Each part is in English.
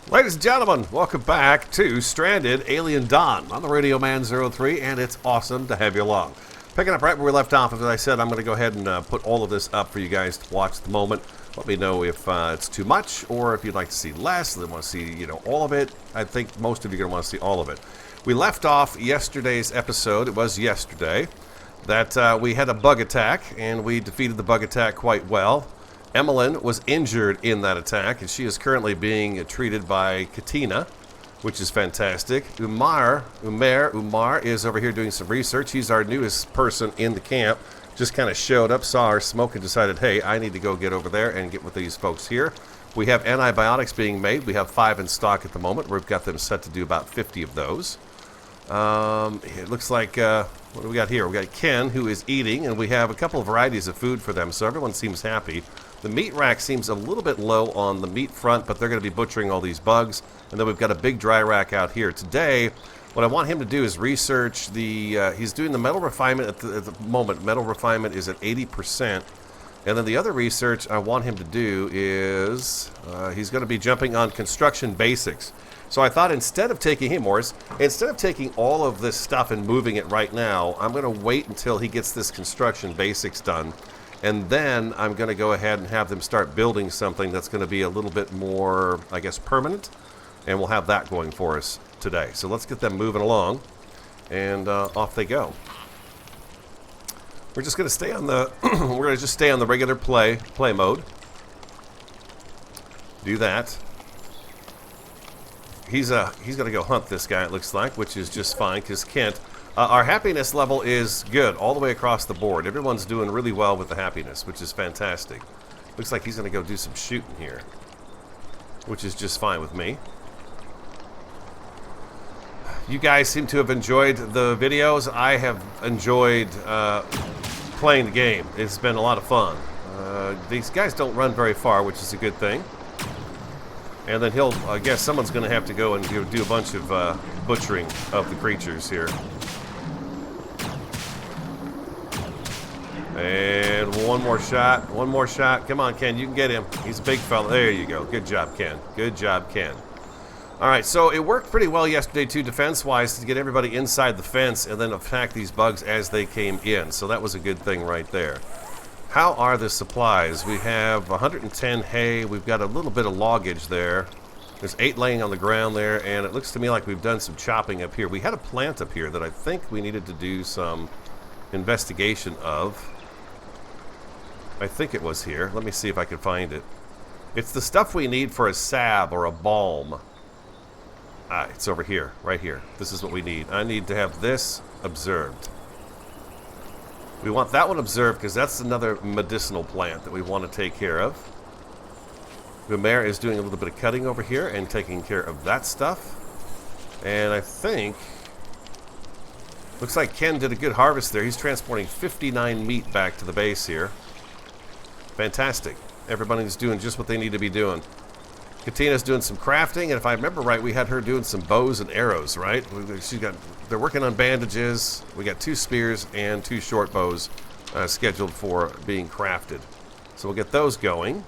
Ladies and gentlemen, welcome back to Stranded Alien Dawn. I'm the Radio Man 03, and it's awesome to have you along. Picking up right where we left off, as I said, I'm going to go ahead and put all of this up for you guys to watch at the moment. Let me know if it's too much, or if you'd like to see less, and then want to see, all of it. I think most of you are going to want to see all of it. We left off yesterday's episode, it was yesterday, that we had a bug attack, and we defeated the bug attack quite well. Emmeline was injured in that attack, and she is currently being treated by Katina, which is fantastic. Umar is over here doing some research. He's our newest person in the camp. Just kind of showed up, saw our smoke, and decided, hey, I need to go get over there and get with these folks here. We have antibiotics being made. We have 5 in stock at the moment. We've got them set to do about 50 of those. It looks like, what do we got here? We got Ken, who is eating, and we have a couple of varieties of food for them, so everyone seems happy. The meat rack seems a little bit low on the meat front, but they're going to be butchering all these bugs. And then we've got a big dry rack out here. Today, what I want him to do is research the, he's doing the metal refinement at the moment. Metal refinement is at 80%. And then the other research I want him to do is, he's going to be jumping on construction basics. So I thought instead of taking, hey Morris, instead of taking all of this stuff and moving it right now, I'm going to wait until he gets this construction basics done. And then I'm going to go ahead and have them start building something that's going to be a little bit more, I guess, permanent. And we'll have that going for us today. So let's get them moving along. And off they go. We're just going to stay on the, we're going to just stay on the regular play mode. Do that. He's going to go hunt this guy, it looks like, which is just fine, because Kent... our happiness level is good all the way across the board. Everyone's doing really well with the happiness, which is fantastic. Looks like he's going to go do some shooting here, which is just fine with me. You guys seem to have enjoyed the videos. I have enjoyed playing the game. It's been a lot of fun. These guys don't run very far, which is a good thing. And then I guess someone's going to have to go and do a bunch of butchering of the creatures here. And one more shot. Come on, Ken, you can get him. He's a big fella. There you go. Good job, Ken. Good job, Ken. All right, so it worked pretty well yesterday, too, defense-wise, to get everybody inside the fence and then attack these bugs as they came in. So that was a good thing right there. How are the supplies? We have 110 hay. We've got a little bit of loggage there. There's 8 laying on the ground there, and it looks to me like we've done some chopping up here. We had a plant up here that I think we needed to do some investigation of. I think it was here. Let me see if I can find it. It's the stuff we need for a salve or a balm. Ah, it's over here, right here. This is what we need. I need to have this observed. We want that one observed because that's another medicinal plant that we want to take care of. Gumer is doing a little bit of cutting over here and taking care of that stuff. And I think... looks like Ken did a good harvest there. He's transporting 59 meat back to the base here. Fantastic. Everybody's doing just what they need to be doing. Katina's doing some crafting, and if I remember right, we had her doing some bows and arrows, right? They're working on bandages. We got 2 spears and 2 short bows scheduled for being crafted. So we'll get those going.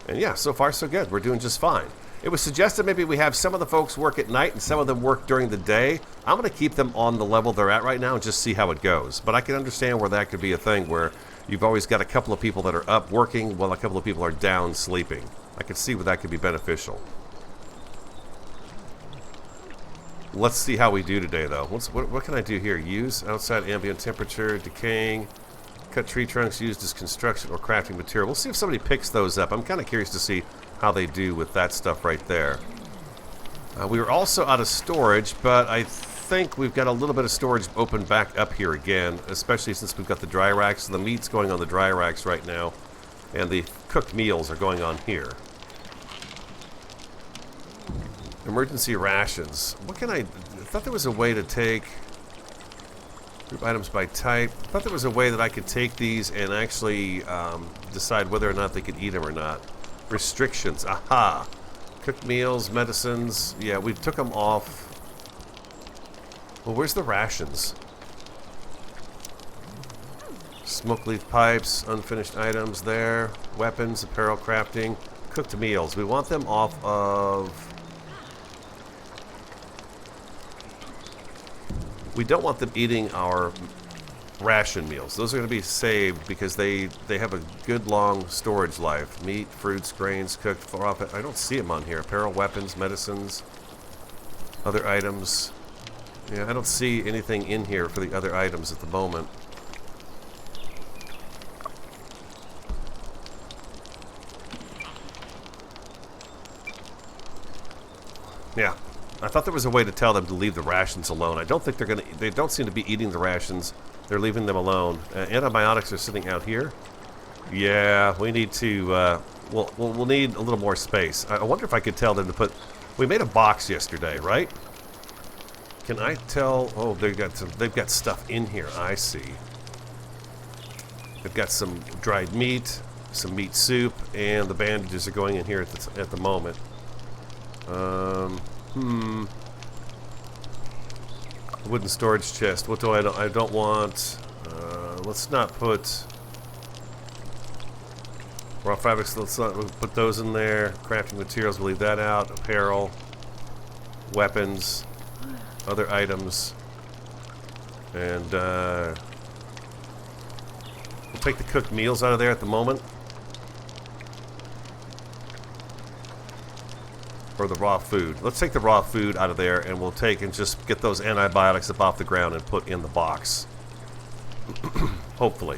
And yeah, so far so good. We're doing just fine. It was suggested maybe we have some of the folks work at night and some of them work during the day. I'm going to keep them on the level they're at right now and just see how it goes. But I can understand where that could be a thing where you've always got a couple of people that are up working while a couple of people are down sleeping. I could see where that could be beneficial. Let's see how we do today, though. What can I do here? Use outside ambient temperature, decaying, cut tree trunks used as construction or crafting material. We'll see if somebody picks those up. I'm kind of curious to see how they do with that stuff right there. We were also out of storage, but I think we've got a little bit of storage open back up here again, especially since we've got the dry racks. The meat's going on the dry racks right now, and the cooked meals are going on here. Emergency rations. What can I thought there was a way to take group items by type. I thought there was a way that I could take these and actually decide whether or not they could eat them or not. Restrictions. Aha. Cooked meals, medicines. Yeah, we took them off. Well, where's the rations? Smoke leaf pipes, unfinished items there. Weapons, apparel crafting, cooked meals. We want them off of we don't want them eating our ration meals. Those are going to be saved because they have a good long storage life. Meat, fruits, grains, cooked, far off. I don't see them on here. Apparel, weapons, medicines, other items. Yeah, I don't see anything in here for the other items at the moment. Yeah, I thought there was a way to tell them to leave the rations alone. I don't think they're gonna. They don't seem to be eating the rations. They're leaving them alone. Antibiotics are sitting out here. Yeah, we need to. We'll need a little more space. I wonder if I could tell them to put. We made a box yesterday, right? Can I tell? Oh, they've got stuff in here. I see. They've got some dried meat, some meat soup, and the bandages are going in here at the moment. Wooden storage chest. What do I don't want? Let's not put raw fabrics. Let's not put those in there. Crafting materials. We'll leave that out. Apparel, weapons, other items, and we'll take the cooked meals out of there at the moment. Or the raw food. Let's take the raw food out of there, and we'll take and just get those antibiotics up off the ground and put in the box. Hopefully.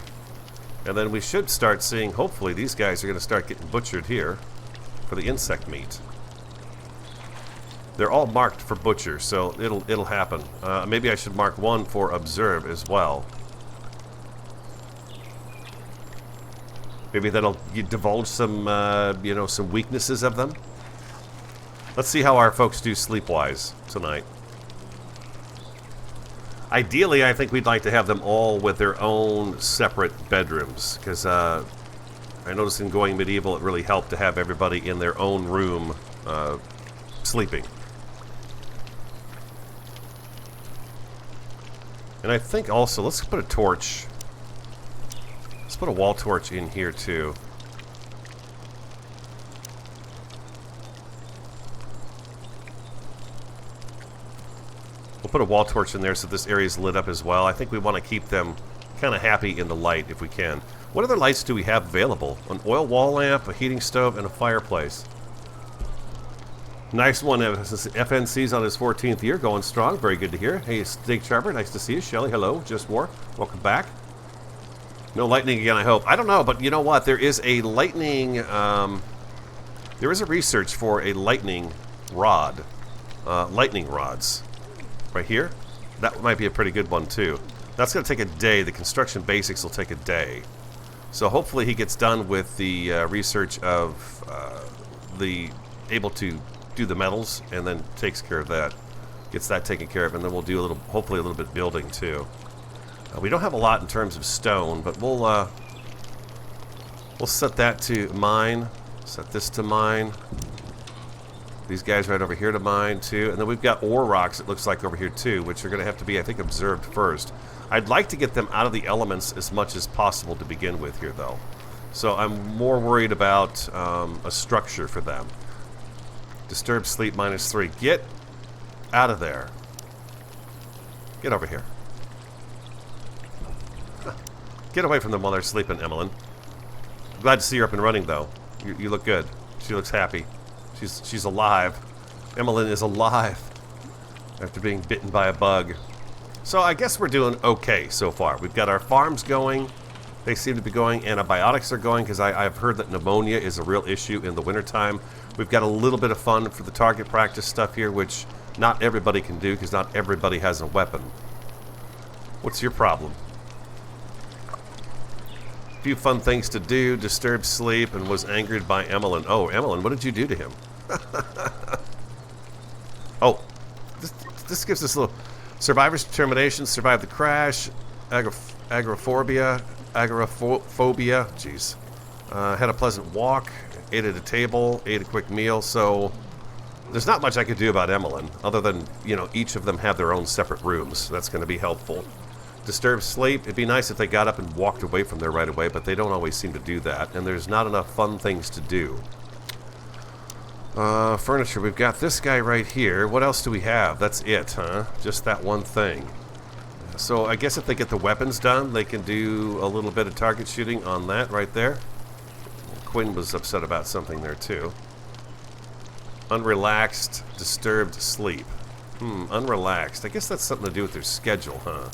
And then we should start seeing, hopefully these guys are going to start getting butchered here for the insect meat. They're all marked for butcher, so it'll happen. Maybe I should mark one for observe as well. Maybe that'll divulge some, some weaknesses of them. Let's see how our folks do sleep-wise tonight. Ideally, I think we'd like to have them all with their own separate bedrooms, because I noticed in Going Medieval it really helped to have everybody in their own room sleeping. And I think also, let's put a torch. Let's put a wall torch in here too. We'll put a wall torch in there so this area is lit up as well. I think we want to keep them kind of happy in the light if we can. What other lights do we have available? An oil wall lamp, a heating stove, and a fireplace. Nice one. FNC's on his 14th year, going strong. Very good to hear. Hey, Steak Charber, nice to see you. Shelly, hello. Just War, welcome back. No lightning again, I hope. I don't know, but you know what? There is a lightning... there is a research for a lightning rod. Lightning rods. Right here. That might be a pretty good one too. That's going to take a day. The construction basics will take a day. So hopefully he gets done with the research of the able to do the metals, and then takes care of that. Gets that taken care of, and then we'll do hopefully a little bit building too. We don't have a lot in terms of stone, but we'll set that to mine. Set this to mine. These guys right over here to mine too. And then we've got ore rocks, it looks like, over here too, which are going to have to be, I think, observed first. I'd like to get them out of the elements as much as possible to begin with here, though. So I'm more worried about a structure for them. Disturbed sleep -3. Get out of there. Get over here. Get away from them while they're sleeping, Emmeline. Glad to see her up and running, though. You look good. She looks happy. She's alive. Emmeline is alive after being bitten by a bug. So I guess we're doing okay so far. We've got our farms going. They seem to be going. Antibiotics are going, because I've heard that pneumonia is a real issue in the wintertime. We've got a little bit of fun for the target practice stuff here, which not everybody can do, because not everybody has a weapon. What's your problem? A few fun things to do. Disturbed sleep and was angered by Emmeline. Oh, Emmeline, what did you do to him? Oh, this gives us a little... Survivor's determination, survived the crash, agoraphobia, jeez. Had a pleasant walk, ate at a table, ate a quick meal, so there's not much I could do about Emmeline, other than, each of them have their own separate rooms. That's going to be helpful. Disturbed sleep, it'd be nice if they got up and walked away from there right away, but they don't always seem to do that, and there's not enough fun things to do. Furniture, we've got this guy right here. What else do we have? That's it, huh? Just that one thing. So I guess if they get the weapons done, they can do a little bit of target shooting on that right there. Quinn was upset about something there too. Unrelaxed, disturbed sleep. Unrelaxed. I guess that's something to do with their schedule, huh?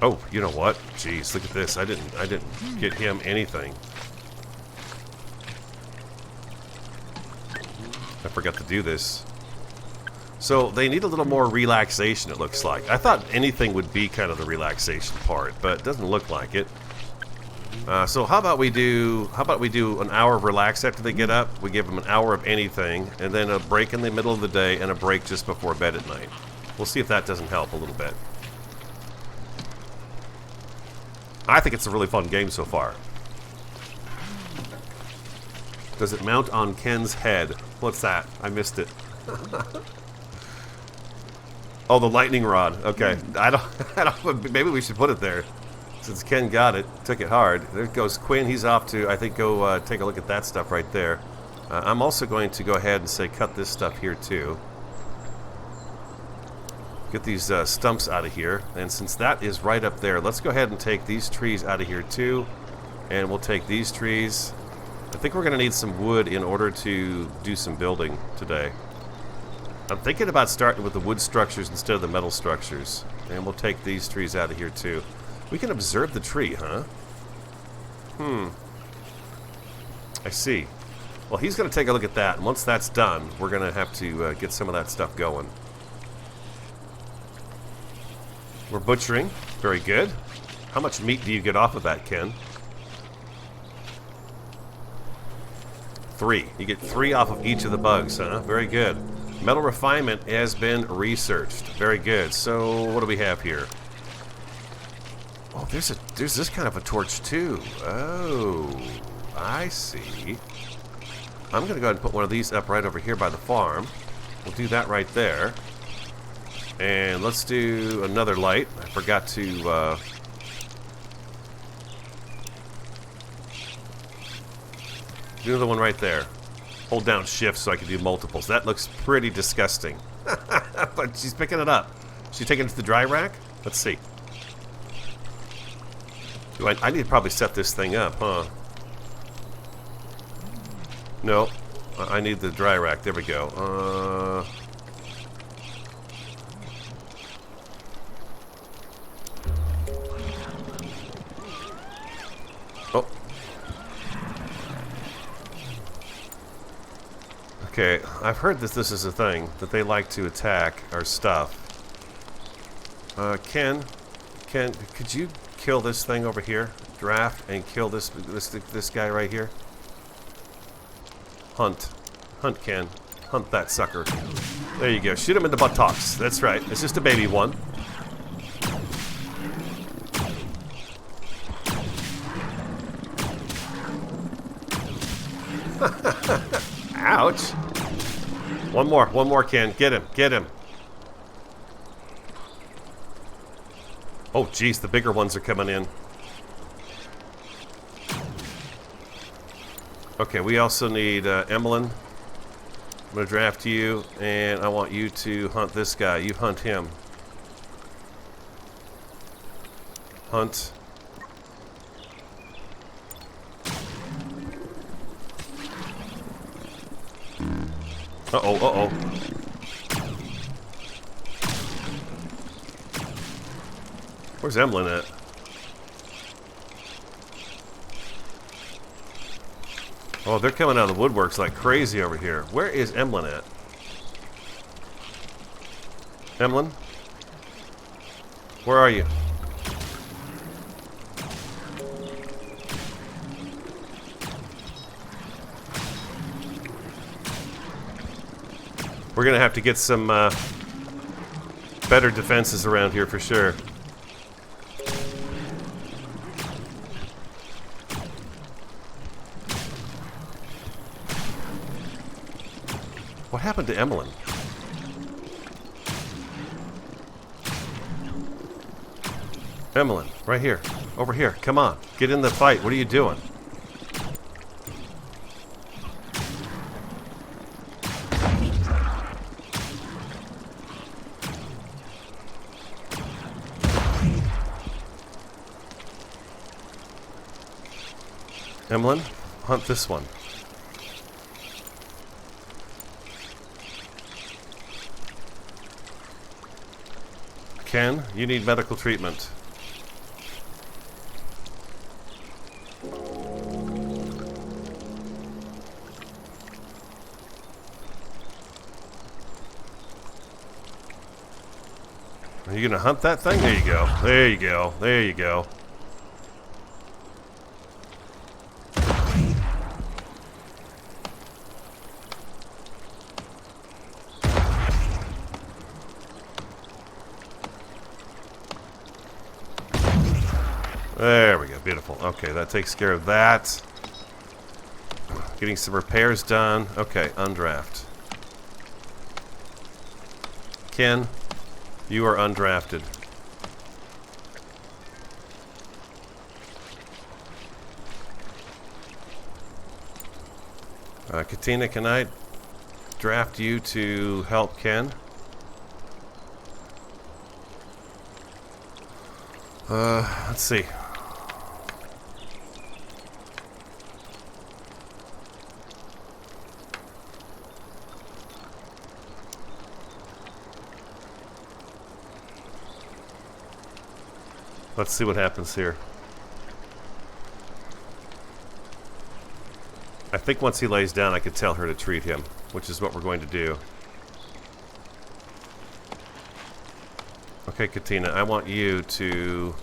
Oh, you know what? Jeez, look at this. I didn't get him anything. I forgot to do this. So they need a little more relaxation, it looks like. I thought anything would be kind of the relaxation part, but it doesn't look like it. So how about we do an hour of relax after they get up? We give them an hour of anything, and then a break in the middle of the day and a break just before bed at night. We'll see if that doesn't help a little bit. I think it's a really fun game so far. Does it mount on Ken's head? What's that? I missed it. Oh, the lightning rod. Okay. I don't. Maybe we should put it there. Since Ken got it, took it hard. There goes Quinn. He's off to, I think, go take a look at that stuff right there. I'm also going to go ahead and say cut this stuff here too. Get these stumps out of here. And since that is right up there, let's go ahead and take these trees out of here too. And we'll take these trees. I think we're going to need some wood in order to do some building today. I'm thinking about starting with the wood structures instead of the metal structures. And we'll take these trees out of here too. We can observe the tree, huh? I see. Well, he's going to take a look at that. And once that's done, we're going to have to get some of that stuff going. We're butchering. Very good. How much meat do you get off of that, Ken? 3. You get 3 off of each of the bugs, huh? Very good. Metal refinement has been researched. Very good. So what do we have here? Oh, there's this kind of a torch too. Oh, I see. I'm going to go ahead and put one of these up right over here by the farm. We'll do that right there. And let's do another light. I forgot to do another one right there. Hold down shift so I can do multiples. That looks pretty disgusting. But she's picking it up. She's taking it to the dry rack? Let's see. I need to probably set this thing up, huh? No. I need the dry rack. There we go. Oh. Okay, I've heard that this is a thing, that they like to attack our stuff. Ken, could you kill this thing over here? Draft and kill this guy right here. Hunt, Ken. Hunt that sucker. There you go. Shoot him in the buttocks. That's right. It's just a baby one. Ouch. One more, Ken. Get him. Oh, geez, the bigger ones are coming in. Okay, we also need Emmeline. I'm going to draft you, and I want you to hunt this guy. You hunt him. Hunt. Uh-oh. Where's Emmeline at? Oh, they're coming out of the woodworks like crazy over here. Where is Emmeline at? Emmeline? Where are you? We're going to have to get some better defenses around here for sure. What happened to Emmeline? Emmeline, right here. Over here. Come on. Get in the fight. What are you doing? Emlyn, hunt this one. Ken, you need medical treatment. Are you gonna hunt that thing? There you go. There you go. There you go. There we go. Beautiful. Okay, that takes care of that. Getting some repairs done. Okay, undraft. Ken, you are undrafted. Katina, can I draft you to help Ken? Let's see. Let's see what happens here. I think once he lays down, I could tell her to treat him, which is what we're going to do. Okay, Katina, I want you to...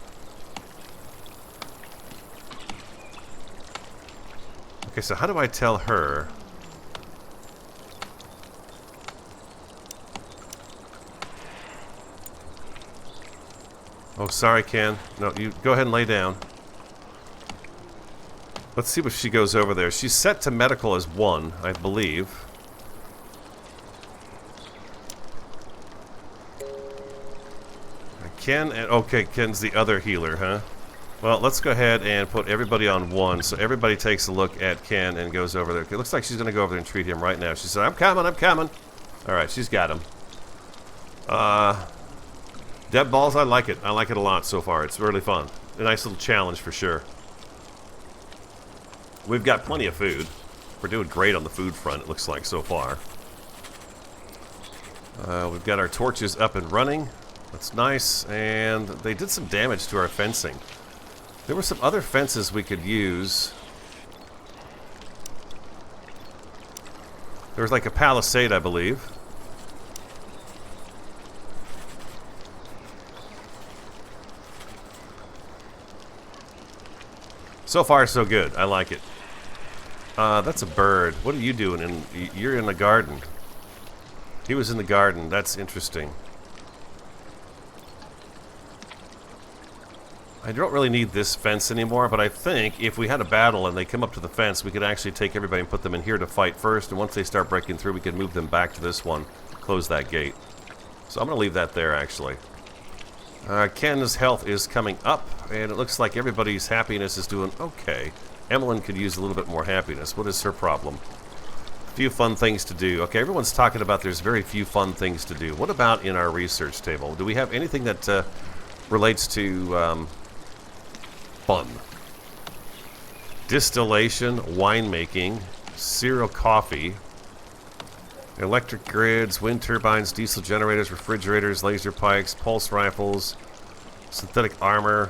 Okay, so how do I tell her? Oh, sorry, Ken. No, you go ahead and lay down. Let's see if she goes over there. She's set to medical as 1, I believe. Ken, and okay, Ken's the other healer, huh? Well, let's go ahead and put everybody on 1, so everybody takes a look at Ken and goes over there. It looks like she's going to go over there and treat him right now. She said, I'm coming, I'm coming. Alright, she's got him. Dead balls, I like it. I like it a lot so far. It's really fun. A nice little challenge for sure. We've got plenty of food. We're doing great on the food front, it looks like, so far. We've got our torches up and running. That's nice. And they did some damage to our fencing. There were some other fences we could use. There was like a palisade, I believe. So far, so good. I like it. That's a bird. What are you doing? You're in the garden. He was in the garden. That's interesting. I don't really need this fence anymore, but I think if we had a battle and they come up to the fence, we could actually take everybody and put them in here to fight first, and once they start breaking through, we can move them back to this one, close that gate. So I'm going to leave that there, actually. Ken's health is coming up, and it looks like everybody's happiness is doing okay. Emlyn could use a little bit more happiness. What is her problem? Few fun things to do. Okay, everyone's talking about there's very few fun things to do. What about in our research table? Do we have anything that relates to fun? Distillation, winemaking, cereal coffee, electric grids, wind turbines, diesel generators, refrigerators, laser pikes, pulse rifles, synthetic armor.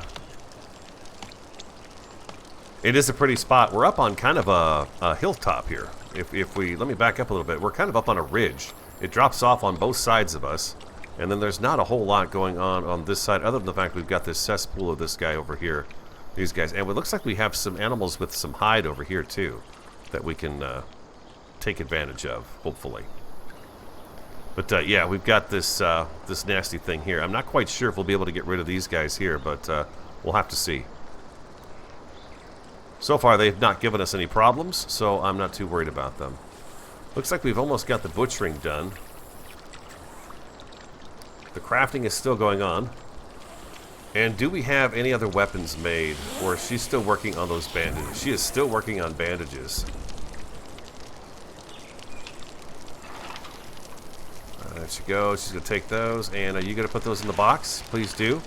It is a pretty spot. We're up on kind of a hilltop here. If we let me back up a little bit, we're kind of up on a ridge. It drops off on both sides of us, and then there's not a whole lot going on this side, other than the fact we've got this cesspool of this guy over here, these guys, and it looks like we have some animals with some hide over here too, that we can take advantage of, hopefully. But yeah, we've got this this nasty thing here. I'm not quite sure if we'll be able to get rid of these guys here, but we'll have to see. So far, they've not given us any problems, so I'm not too worried about them. Looks like we've almost got the butchering done. The crafting is still going on. And do we have any other weapons made, or is she still working on those bandages? She is still working on bandages. There she goes. She's going to take those. And are you going to put those in the box? Please do.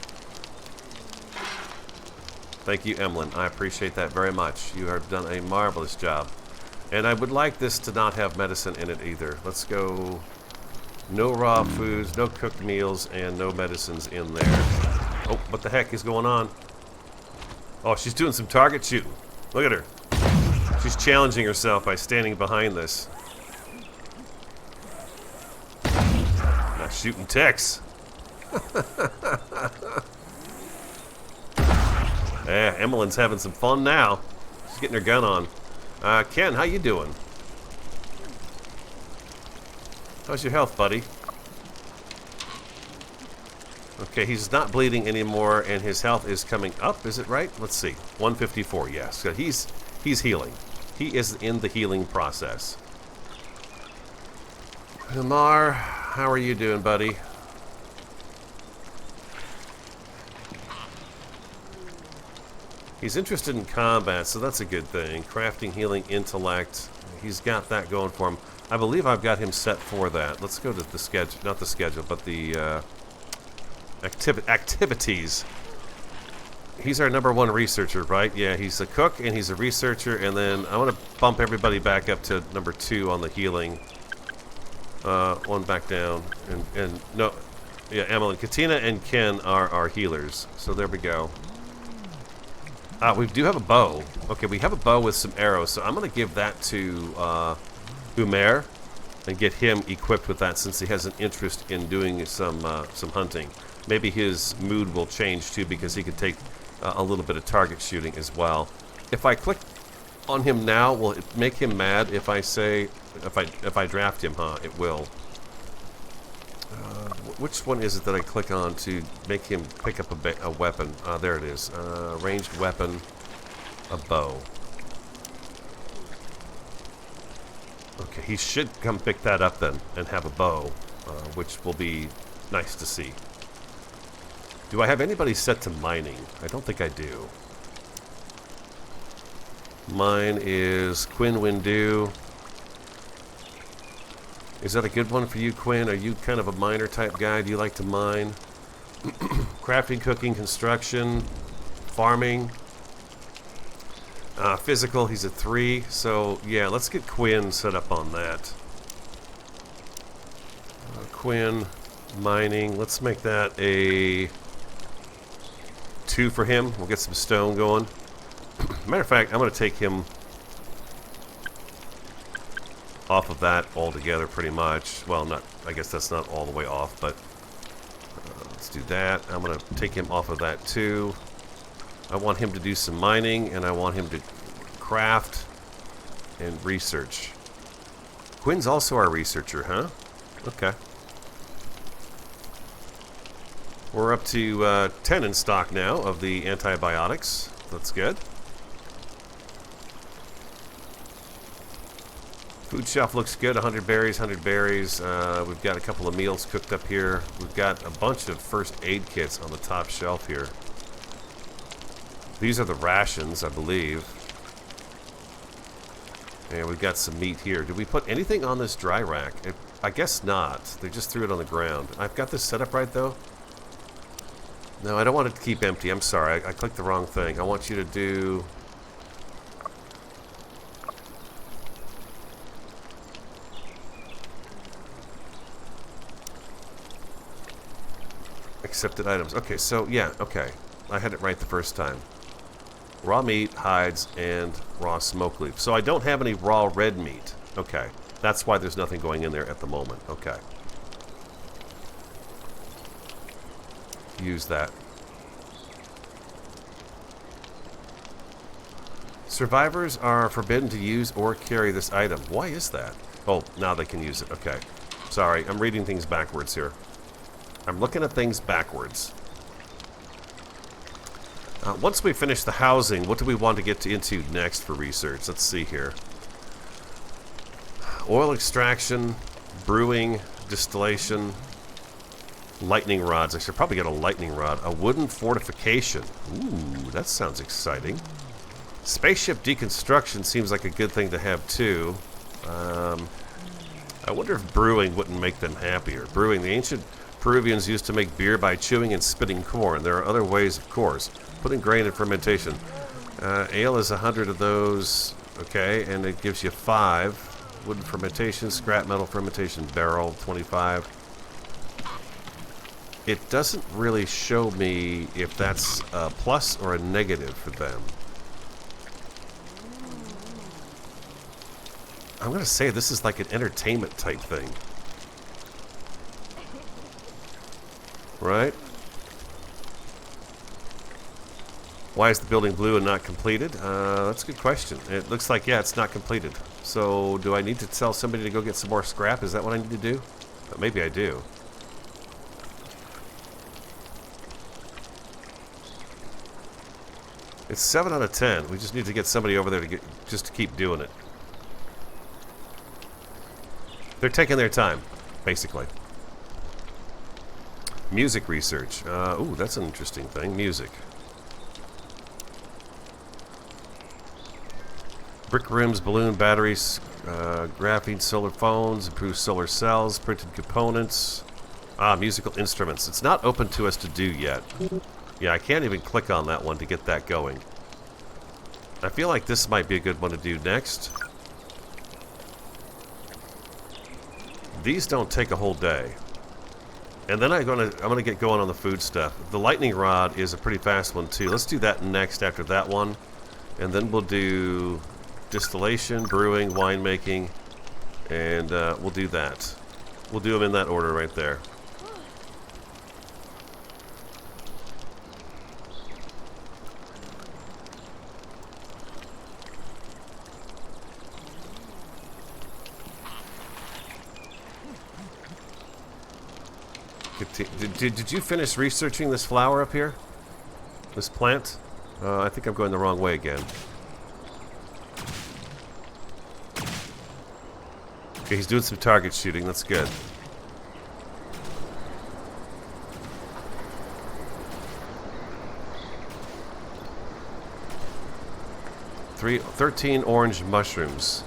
Thank you, Emlyn. I appreciate that very much. You have done a marvelous job. And I would like this to not have medicine in it either. Let's go no raw foods, no cooked meals, and no medicines in there. Oh, what the heck is going on? Oh, she's doing some target shooting. Look at her. She's challenging herself by standing behind this. Not shooting ticks. Yeah, Emmeline's having some fun now. She's getting her gun on. Ken, how you doing? How's your health, buddy? Okay, he's not bleeding anymore, and his health is coming up. Is it right? Let's see. 154. Yes, so he's healing. He is in the healing process. Hamar, how are you doing, buddy? He's interested in combat, so that's a good thing. Crafting, healing, intellect. He's got that going for him. I believe I've got him set for that. Let's go to the schedule, not the schedule, but the activities. He's our #1 researcher, right? Yeah, he's a cook and he's a researcher, and then I want to bump everybody back up to #2 on the healing. One back down, and no, yeah, Emily, Katina, and Ken are our healers. So there we go. We do have a bow. Okay, we have a bow with some arrows, so I'm going to give that to Umair and get him equipped with that since he has an interest in doing some hunting. Maybe his mood will change too because he can take a little bit of target shooting as well. If I click on him now, will it make him mad if I say if I draft him? Huh? It will. Which one is it that I click on to make him pick up a weapon? There it is. Ranged weapon, a bow. Okay, he should come pick that up then and have a bow, which will be nice to see. Do I have anybody set to mining? I don't think I do. Mine is Quinn Windu. Is that a good one for you, Quinn? Are you kind of a miner type guy? Do you like to mine? Crafting, cooking, construction, farming. Physical, he's a 3. So, yeah, let's get Quinn set up on that. Quinn, mining. Let's make that a 2 for him. We'll get some stone going. Matter of fact, I'm going to take him off of that altogether, pretty much. Well, not. I guess that's not all the way off, but let's do that. I'm going to take him off of that too. I want him to do some mining, and I want him to craft and research. Quinn's also our researcher, huh? Okay. We're up to 10 in stock now of the antibiotics. That's good. Food shelf looks good. 100 berries, 100 berries. We've got a couple of meals cooked up here. We've got a bunch of first aid kits on the top shelf here. These are the rations, I believe. And we've got some meat here. Did we put anything on this dry rack? I guess not. They just threw it on the ground. I've got this set up right, though. No, I don't want it to keep empty. I'm sorry. I clicked the wrong thing. I want you to do... accepted items. Okay, so, yeah, okay. I had it right the first time. Raw meat, hides, and raw smoke leaf. So I don't have any raw red meat. Okay. That's why there's nothing going in there at the moment. Okay. Use that. Survivors are forbidden to use or carry this item. Why is that? Oh, now they can use it. Okay. Sorry, I'm reading things backwards here. I'm looking at things backwards. Once we finish the housing, what do we want to get into next for research? Let's see here. Oil extraction, brewing, distillation, lightning rods. I should probably get a lightning rod. A wooden fortification. Ooh, that sounds exciting. Spaceship deconstruction seems like a good thing to have too. I wonder if brewing wouldn't make them happier. Brewing, the ancient Peruvians used to make beer by chewing and spitting corn. There are other ways, of course. Putting grain in fermentation. Ale is 100 of those. Okay, and it gives you 5. Wooden fermentation, scrap metal fermentation, barrel, 25. It doesn't really show me if that's a plus or a negative for them. I'm going to say this is like an entertainment type thing. Right? Why is the building blue and not completed? That's a good question. It looks like, yeah, it's not completed. So do I need to tell somebody to go get some more scrap? Is that what I need to do? Maybe I do. It's 7 out of 10. We just need to get somebody over there to get just to keep doing it. They're taking their time, basically. Music research. Ooh, that's an interesting thing. Music. Brick rims, balloon batteries, graphene solar phones, improved solar cells, printed components. Musical instruments. It's not open to us to do yet. Yeah, I can't even click on that one to get that going. I feel like this might be a good one to do next. These don't take a whole day. And then I'm gonna get going on the food stuff. The lightning rod is a pretty fast one too. Let's do that next after that one. And then we'll do distillation, brewing, winemaking, and we'll do that. We'll do them in that order right there. Did you finish researching this flower up here? This plant? I think I'm going the wrong way again. Okay, he's doing some target shooting. That's good. Thirteen orange mushrooms.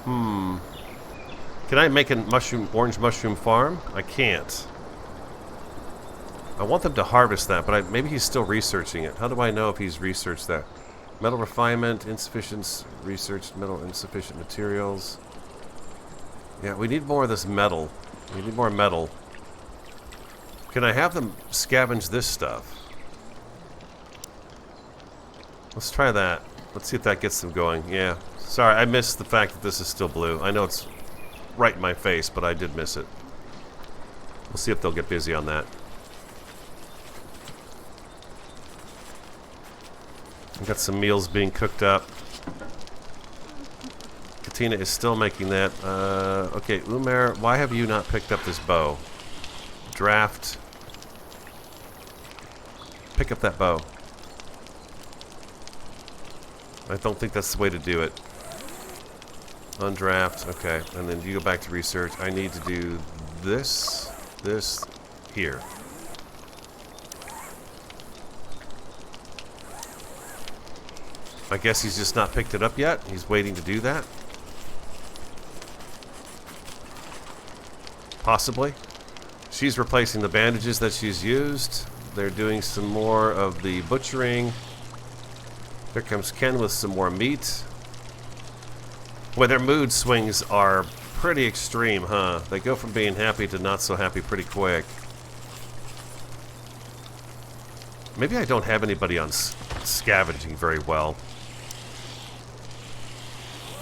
Can I make an orange mushroom farm? I can't. I want them to harvest that, but maybe he's still researching it. How do I know if he's researched that? Metal refinement, insufficient research, metal insufficient materials. Yeah, we need more of this metal. We need more metal. Can I have them scavenge this stuff? Let's try that. Let's see if that gets them going. Yeah. Sorry, I missed the fact that this is still blue. I know it's right in my face, but I did miss it. We'll see if they'll get busy on that. We've got some meals being cooked up. Katina is still making that. Okay, Umair, why have you not picked up this bow? Draft. Pick up that bow. I don't think that's the way to do it. Undraft, okay, and then you go back to research. I need to do this, here. I guess he's just not picked it up yet. He's waiting to do that. Possibly. She's replacing the bandages that she's used. They're doing some more of the butchering. Here comes Ken with some more meat. Boy, their mood swings are pretty extreme, huh? They go from being happy to not so happy pretty quick. Maybe I don't have anybody on scavenging very well.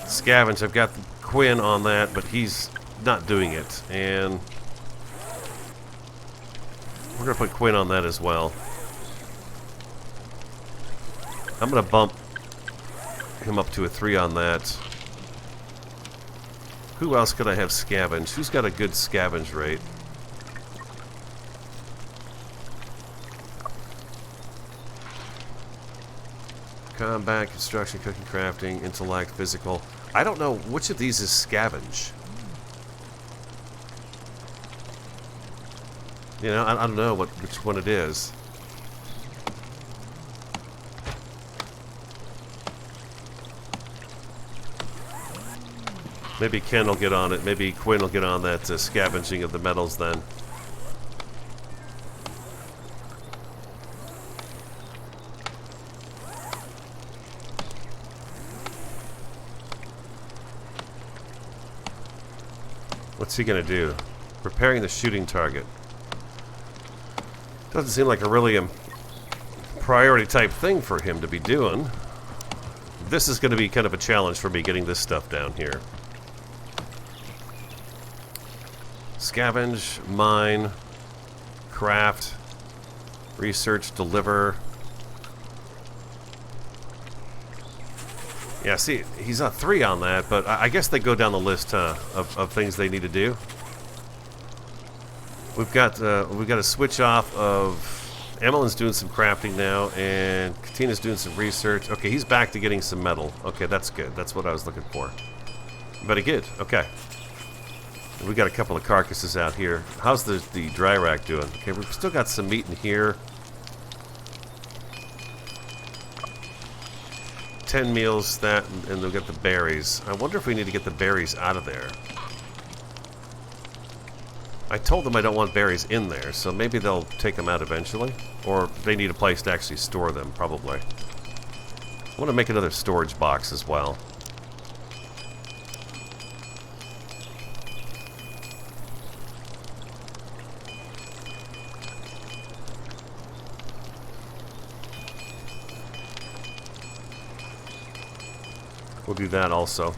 Scavenge, I've got Quinn on that, but he's not doing it. And we're going to put Quinn on that as well. I'm going to bump him up to a 3 on that. Who else could I have scavenge? Who's got a good scavenge rate? Combat, construction, cooking, crafting, intellect, physical. I don't know which of these is scavenge. You know, I don't know which one it is. Maybe Ken will get on it. Maybe Quinn will get on that scavenging of the metals then. What's he gonna do? Preparing the shooting target. Doesn't seem like a really priority type thing for him to be doing. This is gonna be kind of a challenge for me getting this stuff down here. Scavenge, mine, craft, research, deliver. Yeah, see, he's on 3 on that, but I guess they go down the list of things they need to do. We've got a switch off of... Emmeline's doing some crafting now, and Katina's doing some research. Okay, he's back to getting some metal. Okay, that's good. That's what I was looking for. Very good. Okay. We got a couple of carcasses out here. How's the dry rack doing? Okay, we've still got some meat in here. 10 meals, that, and we'll get the berries. I wonder if we need to get the berries out of there. I told them I don't want berries in there, so maybe they'll take them out eventually. Or they need a place to actually store them, probably. I want to make another storage box as well. We'll do that also.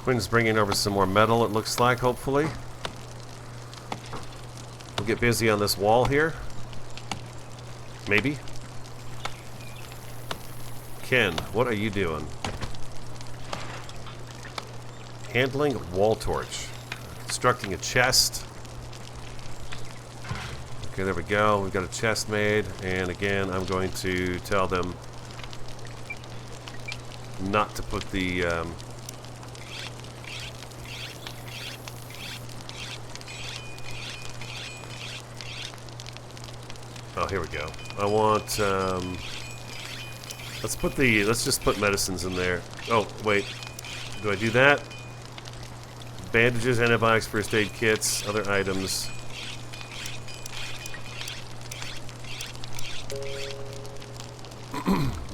Quinn's bringing over some more metal, it looks like, hopefully. We'll get busy on this wall here. Maybe. Ken, what are you doing? Handling a wall torch. Constructing a chest. Okay, there we go. We've got a chest made. And again, I'm going to tell them not to put the... Oh, here we go. I want, let's just put medicines in there. Oh, wait. Do I do that? Bandages, antibiotics, first aid kits, other items.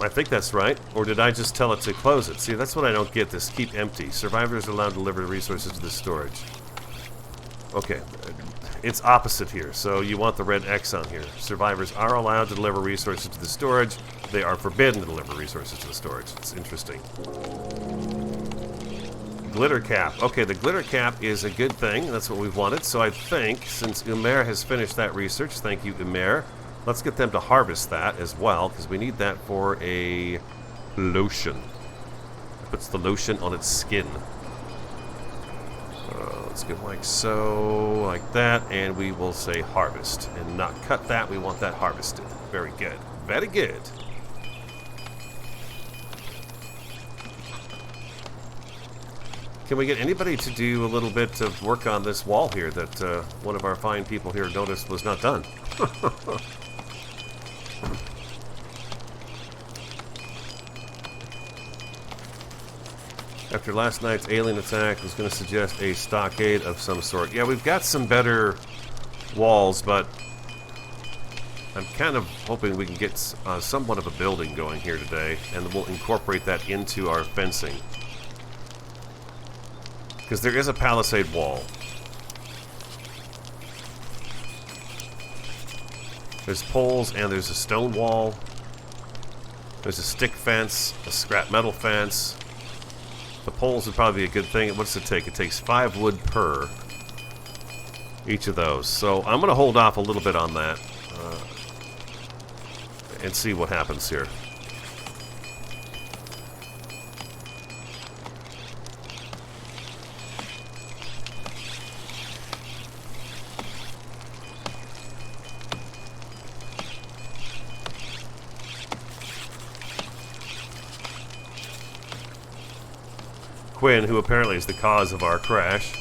I think that's right. Or did I just tell it to close it? See, that's what I don't get. This keep empty. Survivors are allowed to deliver resources to the storage. Okay. It's opposite here, so you want the red X on here. Survivors are allowed to deliver resources to the storage. They are forbidden to deliver resources to the storage. It's interesting. Glitter cap. Okay, the glitter cap is a good thing. That's what we've wanted. So I think, since Umer has finished that research, thank you, Umer, let's get them to harvest that as well, because we need that for a lotion. It puts the lotion on its skin. Let's go like so, like that, and we will say harvest. And not cut that, we want that harvested. Very good. Very good. Can we get anybody to do a little bit of work on this wall here that one of our fine people here noticed was not done? After last night's alien attack, I was going to suggest a stockade of some sort. Yeah, we've got some better walls, but I'm kind of hoping we can get somewhat of a building going here today, and we'll incorporate that into our fencing. Because there is a palisade wall. There's poles, and there's a stone wall. There's a stick fence, a scrap metal fence. The poles would probably be a good thing. What's it take? It takes 5 wood per each of those. So I'm going to hold off a little bit on that and see what happens here. Quinn, who apparently is the cause of our crash.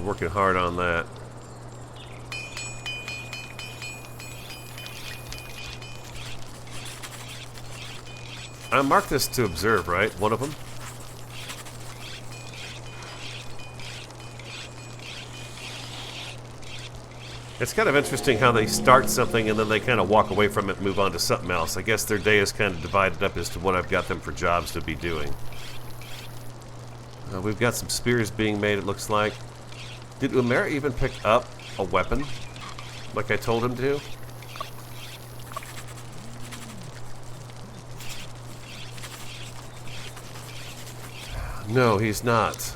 We're working hard on that. I marked this to observe, right? One of them? It's kind of interesting how they start something and then they kind of walk away from it and move on to something else. I guess their day is kind of divided up as to what I've got them for jobs to be doing. We've got some spears being made, it looks like. Did Umair even pick up a weapon like I told him to? No, he's not.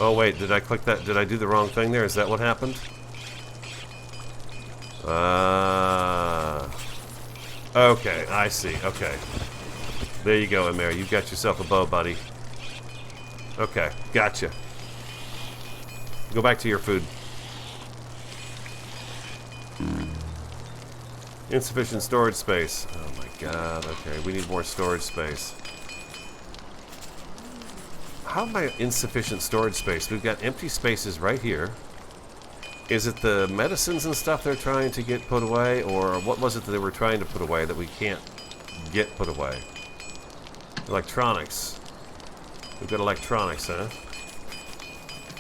Oh wait, did I click that? Did I do the wrong thing there? Is that what happened? Okay, I see. Okay. There you go, Umair. You've got yourself a bow, buddy. Okay, gotcha. Go back to your food. Insufficient storage space. Oh my god, okay. We need more storage space. How am I insufficient storage space? We've got empty spaces right here. Is it the medicines and stuff they're trying to get put away? Or what was it that they were trying to put away that we can't get put away? Electronics. We've got electronics, huh?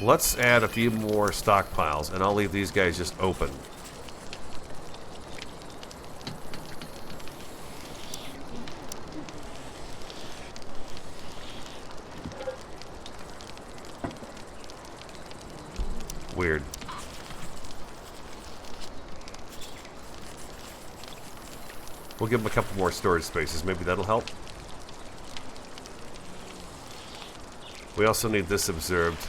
Let's add a few more stockpiles, and I'll leave these guys just open. Weird. We'll give them a couple more storage spaces. Maybe that'll help. We also need this observed.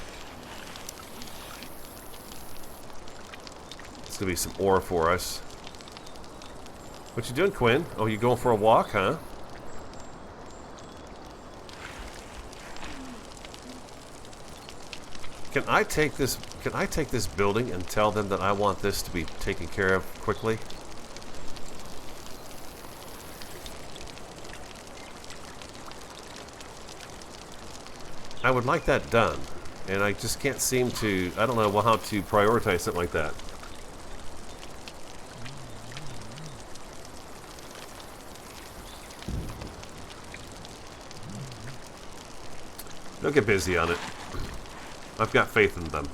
It's gonna be some ore for us. What you doing, Quinn? Oh, you going for a walk, huh? Can I take this building and tell them that I want this to be taken care of quickly? I would like that done, and I just can't seem to, I don't know how to prioritize something like that. They'll get busy on it. I've got faith in them.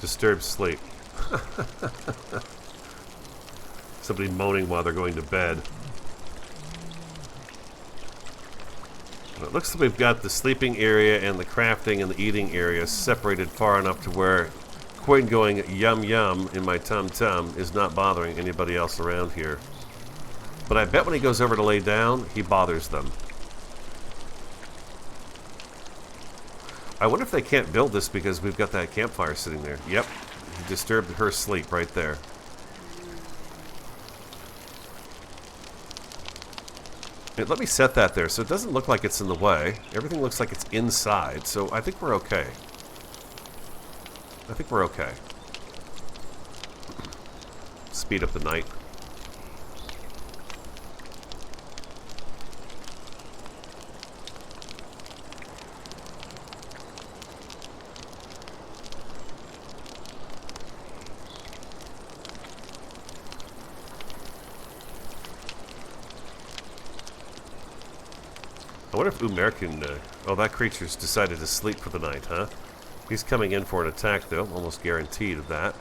Disturbed sleep. Somebody moaning while they're going to bed. It looks like we've got the sleeping area and the crafting and the eating area separated far enough to where Quinn going yum yum in my tum tum is not bothering anybody else around here. But I bet when he goes over to lay down, he bothers them. I wonder if they can't build this because we've got that campfire sitting there. Yep, he disturbed her sleep right there. Let me set that there so it doesn't look like it's in the way. Everything looks like it's inside, so I think we're okay. I think we're okay. Speed up the night. I wonder if Umair can... oh, that creature's decided to sleep for the night, huh? He's coming in for an attack, though. Almost guaranteed of that.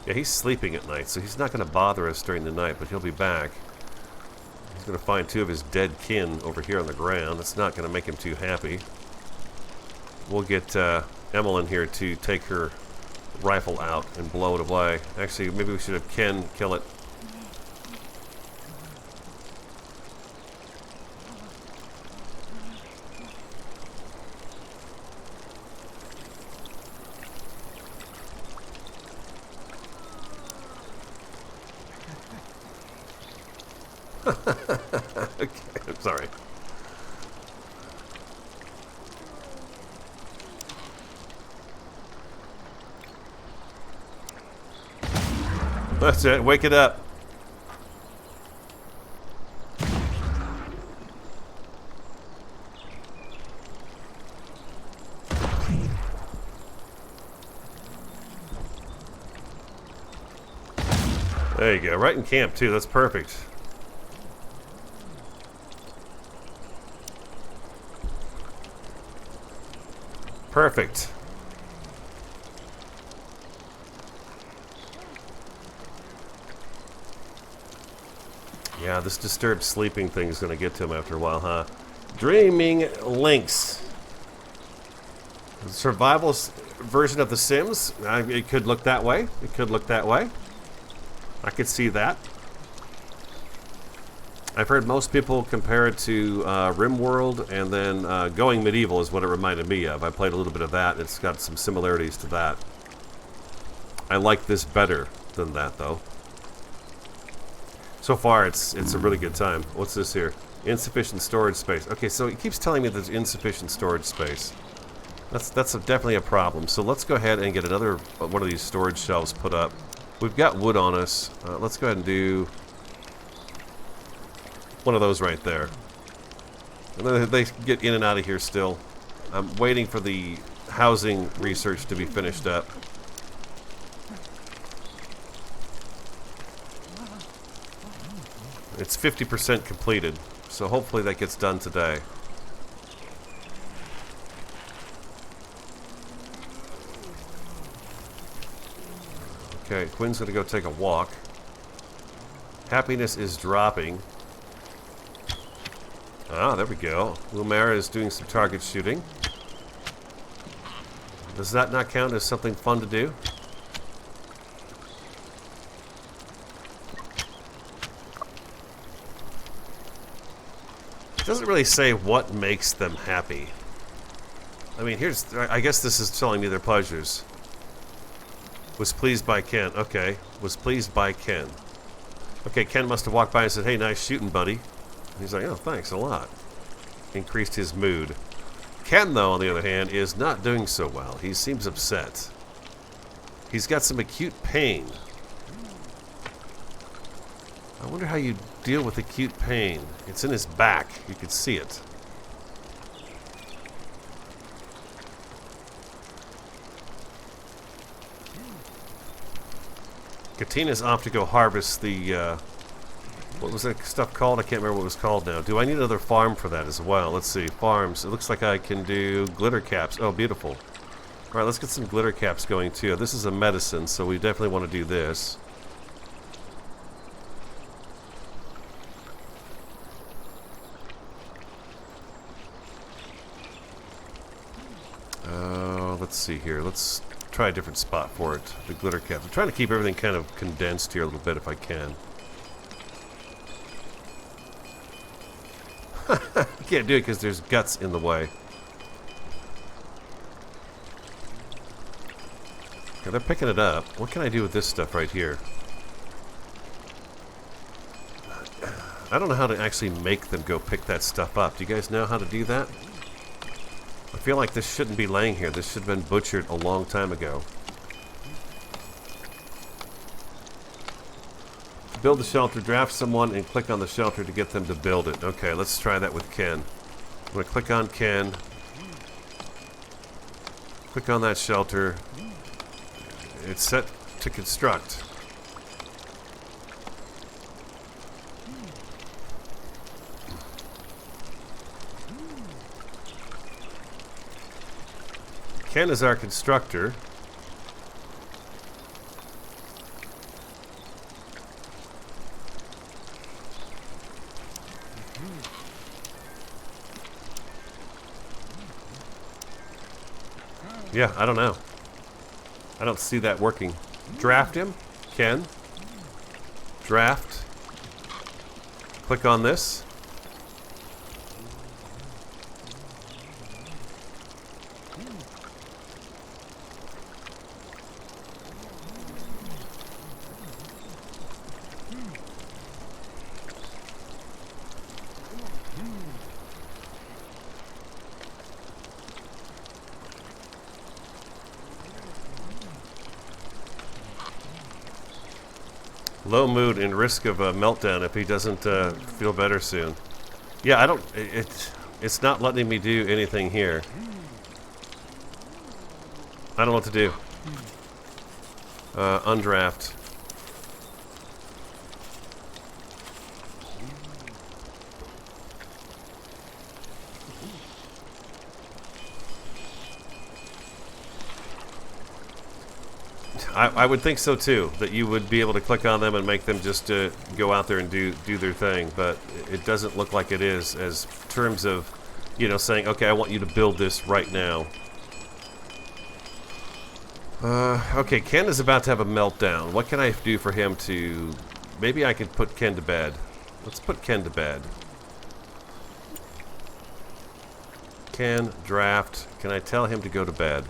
Yeah, he's sleeping at night, so he's not going to bother us during the night, but he'll be back. He's going to find two of his dead kin over here on the ground. That's not going to make him too happy. We'll get Emmeline here to take her rifle out and blow it away. Actually, maybe we should have Ken kill it. Okay, I'm sorry. That's it, wake it up. There you go. Right in camp, too. That's perfect. Perfect. Yeah, this disturbed sleeping thing is going to get to him after a while, huh? Dreaming Lynx. Survival version of The Sims. It could look that way. It could look that way. I could see that. I've heard most people compare it to RimWorld, and then Going Medieval is what it reminded me of. I played a little bit of that. It's got some similarities to that. I like this better than that, though. So far, it's a really good time. What's this here? Insufficient storage space. Okay, so it keeps telling me there's insufficient storage space. That's definitely a problem. So let's go ahead and get another one of these storage shelves put up. We've got wood on us. Let's go ahead and do one of those right there. And then they get in and out of here still. I'm waiting for the housing research to be finished up. It's 50% completed, so hopefully that gets done today. Okay, Quinn's gonna go take a walk. Happiness is dropping. Ah, there we go. Lumara is doing some target shooting. Does that not count as something fun to do? It doesn't really say what makes them happy. I mean, I guess this is telling me their pleasures. Was pleased by Ken. Okay. Was pleased by Ken. Okay, Ken must have walked by and said, hey, nice shooting, buddy. And he's like, oh, thanks a lot. Increased his mood. Ken, though, on the other hand, is not doing so well. He seems upset. He's got some acute pain. I wonder how you deal with acute pain. It's in his back. You can see it. Katina's off to go harvest the, what was that stuff called? I can't remember what it was called now. Do I need another farm for that as well? Let's see. Farms. It looks like I can do glitter caps. Oh, beautiful. Alright, let's get some glitter caps going too. This is a medicine, so we definitely want to do this. Let's see here. Let's try a different spot for it. The glitter cap. I'm trying to keep everything kind of condensed here a little bit if I can. I can't do it because there's guts in the way. Okay, they're picking it up. What can I do with this stuff right here? I don't know how to actually make them go pick that stuff up. Do you guys know how to do that? I feel like this shouldn't be laying here. This should have been butchered a long time ago. Build the shelter, draft someone, and click on the shelter to get them to build it. Okay, let's try that with Ken. I'm going to click on Ken. Click on that shelter. It's set to construct. Ken is our constructor. Yeah, I don't know. I don't see that working. Draft him, Ken. Draft. Click on this. Low mood and risk of a meltdown if he doesn't feel better soon. Yeah, I don't... It's not letting me do anything here. I don't know what to do. Undraft. I would think so too, that you would be able to click on them and make them just go out there and do their thing, but it doesn't look like it is, as terms of, you know, saying, okay, I want you to build this right now. Okay, Ken is about to have a meltdown. What can I do for him to... Maybe I can put Ken to bed. Let's put Ken to bed. Ken, draft. Can I tell him to go to bed?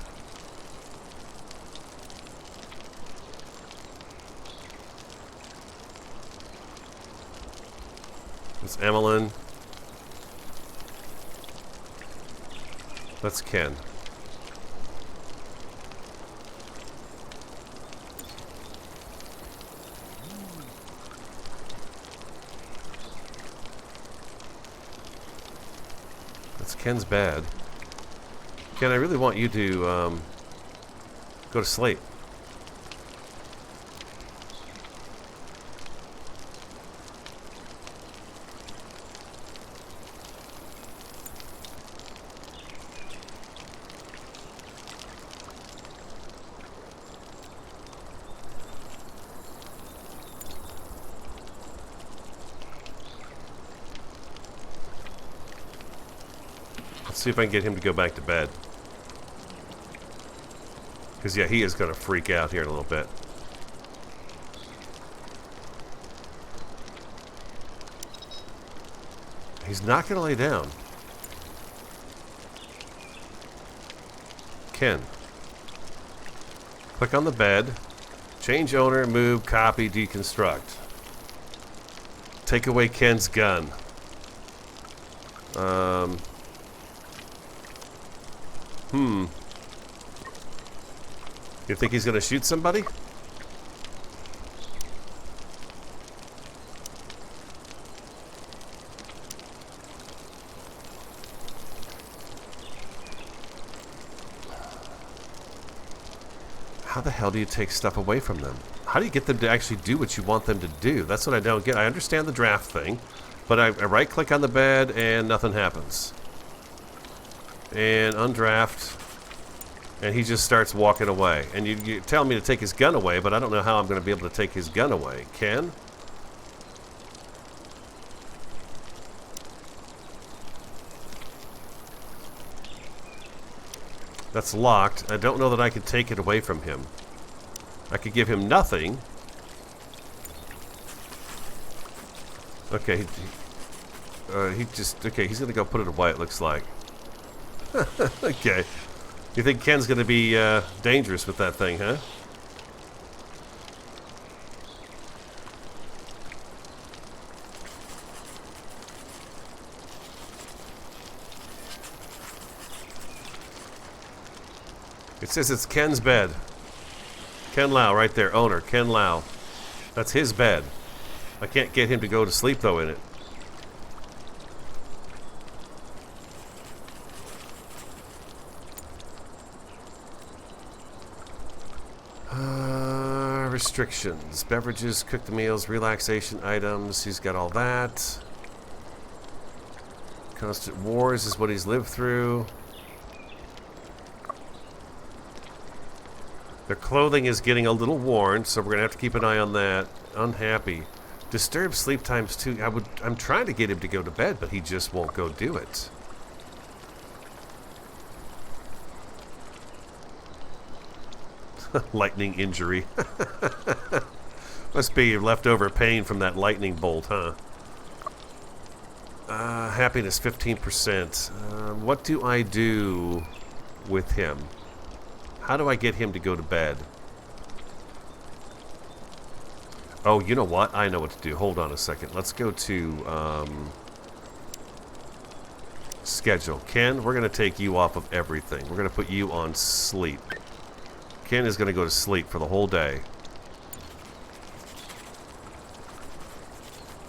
It's Emmeline. That's Ken. That's Ken's bed. Ken, I really want you to go to sleep. See if I can get him to go back to bed. Because, yeah, he is going to freak out here in a little bit. He's not going to lay down. Ken. Click on the bed. Change owner, move, copy, deconstruct. Take away Ken's gun. You think he's gonna shoot somebody? How the hell do you take stuff away from them? How do you get them to actually do what you want them to do? That's what I don't get. I understand the draft thing, but I right-click on the bed and nothing happens. And undraft, and he just starts walking away. And you tell me to take his gun away, but I don't know how I'm going to be able to take his gun away. Ken? That's locked. I don't know that I could take it away from him. I could give him nothing. Okay, okay, he's going to go put it away, it looks like. Okay. You think Ken's going to be dangerous with that thing, huh? It says it's Ken's bed. Ken Lau, right there, owner, Ken Lau. That's his bed. I can't get him to go to sleep, though, in it. Restrictions. Beverages, cooked meals, relaxation items. He's got all that. Constant wars is what he's lived through. Their clothing is getting a little worn, so we're going to have to keep an eye on that. Unhappy. Disturbed sleep times too. I'm trying to get him to go to bed, but he just won't go do it. Lightning injury. Must be leftover pain from that lightning bolt, huh? Happiness 15%. What do I do with him? How do I get him to go to bed? Oh, you know what? I know what to do. Hold on a second. Let's go to schedule. Ken, we're going to take you off of everything. We're going to put you on sleep. Ken is going to go to sleep for the whole day.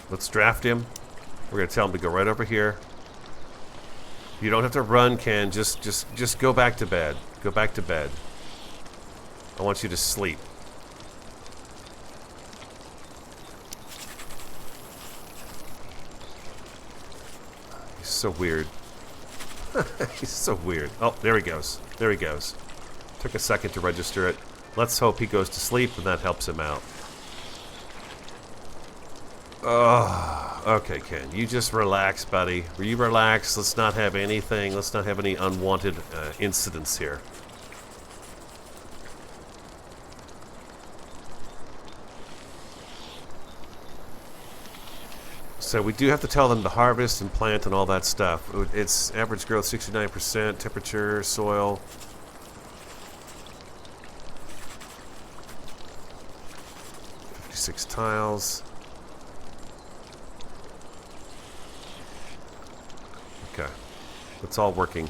Let's draft him. We're going to tell him to go right over here. You don't have to run, Ken. Just go back to bed. Go back to bed. I want you to sleep. He's so weird. He's so weird. Oh, there he goes. There he goes. Took a second to register it. Let's hope he goes to sleep and that helps him out. Oh, okay, Ken. You just relax, buddy. Will you relax? Let's not have anything. Let's not have any unwanted incidents here. So we do have to tell them to harvest and plant and all that stuff. It's average growth 69%, temperature, soil. Six tiles. Okay. It's all working.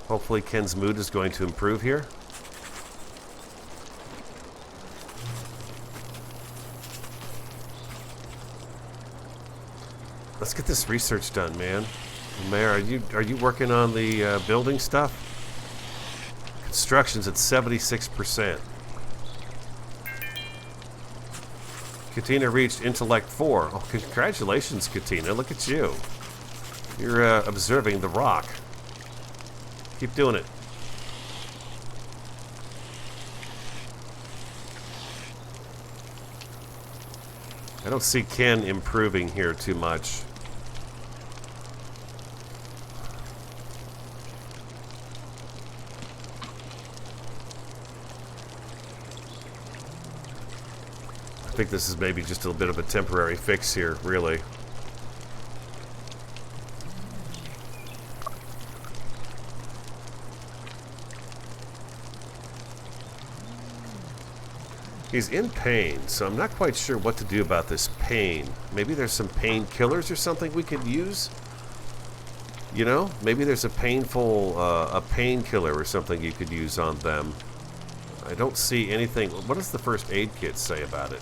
Hopefully Ken's mood is going to improve here. Let's get this research done, man. Mayor, are you working on the building stuff? Construction's at 76%. Katina reached intellect 4. Oh, congratulations, Katina. Look at you. You're observing the rock. Keep doing it. I don't see Ken improving here too much. I think this is maybe just a bit of a temporary fix here, really. He's in pain, so I'm not quite sure what to do about this pain. Maybe there's some painkillers or something we could use? You know, maybe there's a painkiller or something you could use on them. I don't see anything. What does the first aid kit say about it?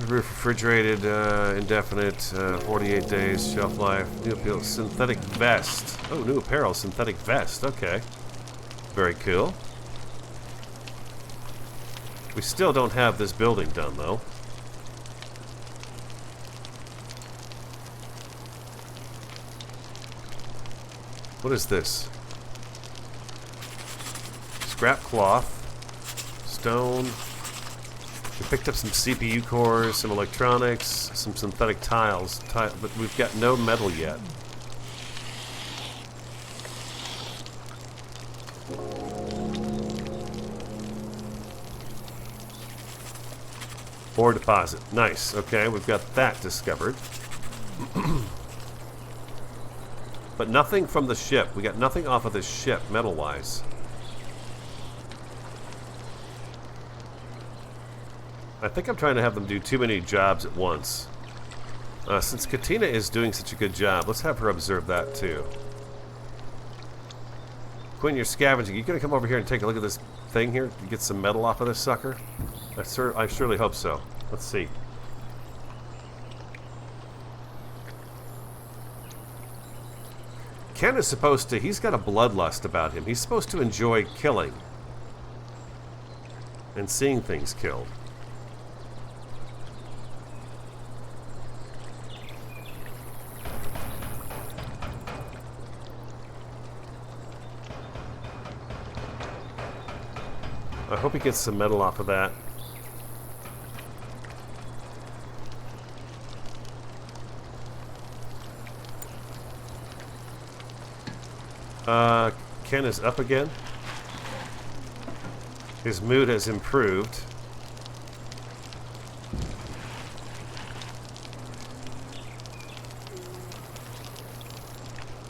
Refrigerated, indefinite, 48 days, shelf life. New appeal, synthetic vest. Oh, new apparel, synthetic vest. Okay. Very cool. We still don't have this building done, though. What is this? Scrap cloth. Stone. We picked up some CPU cores, some electronics, some synthetic tiles, but we've got no metal yet. Ore deposit. Nice. Okay, we've got that discovered. But nothing from the ship. We got nothing off of this ship, metal-wise. I think I'm trying to have them do too many jobs at once. Since Katina is doing such a good job, let's have her observe that too. Quinn, you're scavenging. You gonna come over here and take a look at this thing here? You get some metal off of this sucker? I surely hope so. Let's see. Ken is supposed to... He's got a bloodlust about him. He's supposed to enjoy killing. And seeing things killed. I hope he gets some metal off of that. Ken is up again. His mood has improved.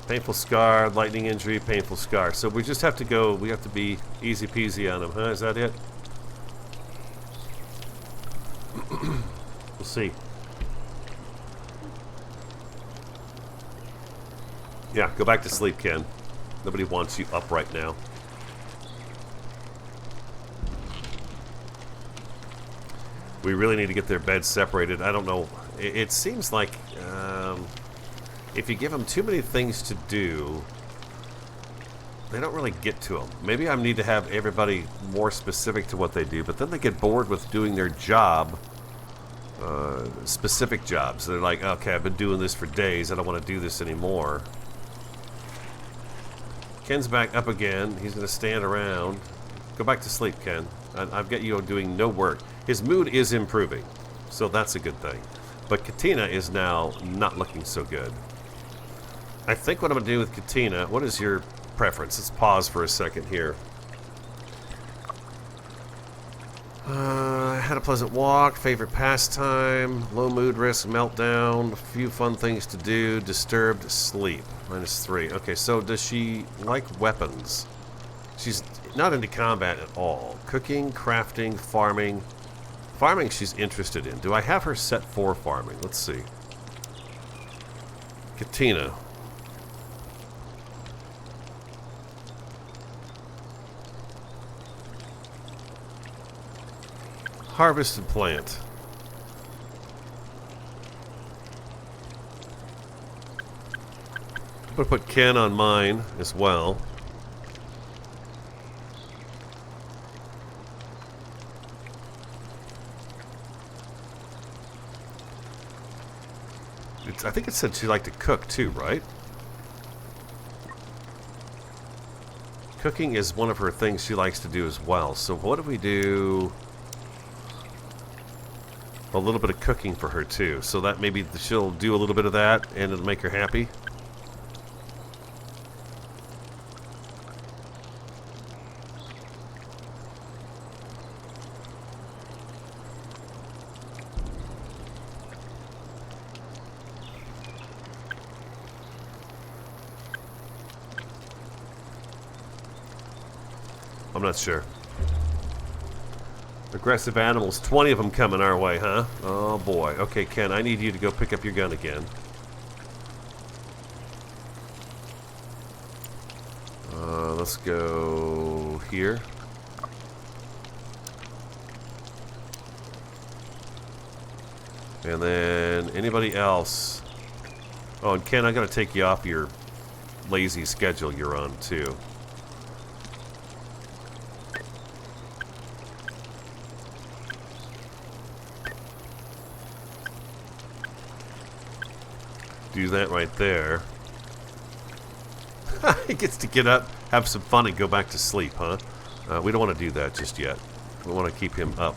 Painful scar, lightning injury, painful scar. So we just have to go, we have to be easy peasy on him, huh? Is that it? We'll see. Yeah, go back to sleep, Ken. Nobody wants you up right now. We really need to get their beds separated. I don't know. It seems like if you give them too many things to do, they don't really get to them. Maybe I need to have everybody more specific to what they do, but then they get bored with doing their job, specific jobs. They're like, okay, I've been doing this for days. I don't want to do this anymore. Ken's back up again. He's going to stand around. Go back to sleep, Ken. I've got you doing no work. His mood is improving, so that's a good thing. But Katina is now not looking so good. I think what I'm going to do with Katina, what is your preference? Let's pause for a second here. I had a pleasant walk, favorite pastime, low mood risk, meltdown, a few fun things to do, disturbed, sleep, -3. Okay, so does she like weapons? She's not into combat at all. Cooking, crafting, farming. Farming she's interested in. Do I have her set for farming? Let's see. Katina. Harvested plant. I'm going to put Ken on mine as well. I think it said she liked to cook too, right? Cooking is one of her things she likes to do as well. So what if we do a little bit of cooking for her too? So that maybe she'll do a little bit of that and it'll make her happy. I'm not sure. Aggressive animals, 20 of them coming our way, huh? Oh boy. Okay, Ken, I need you to go pick up your gun again. Let's go here. And then anybody else? Oh, and Ken, I gotta take you off your lazy schedule you're on too. Do that right there. He gets to get up, have some fun, and go back to sleep, huh? We don't want to do that just yet. We want to keep him up.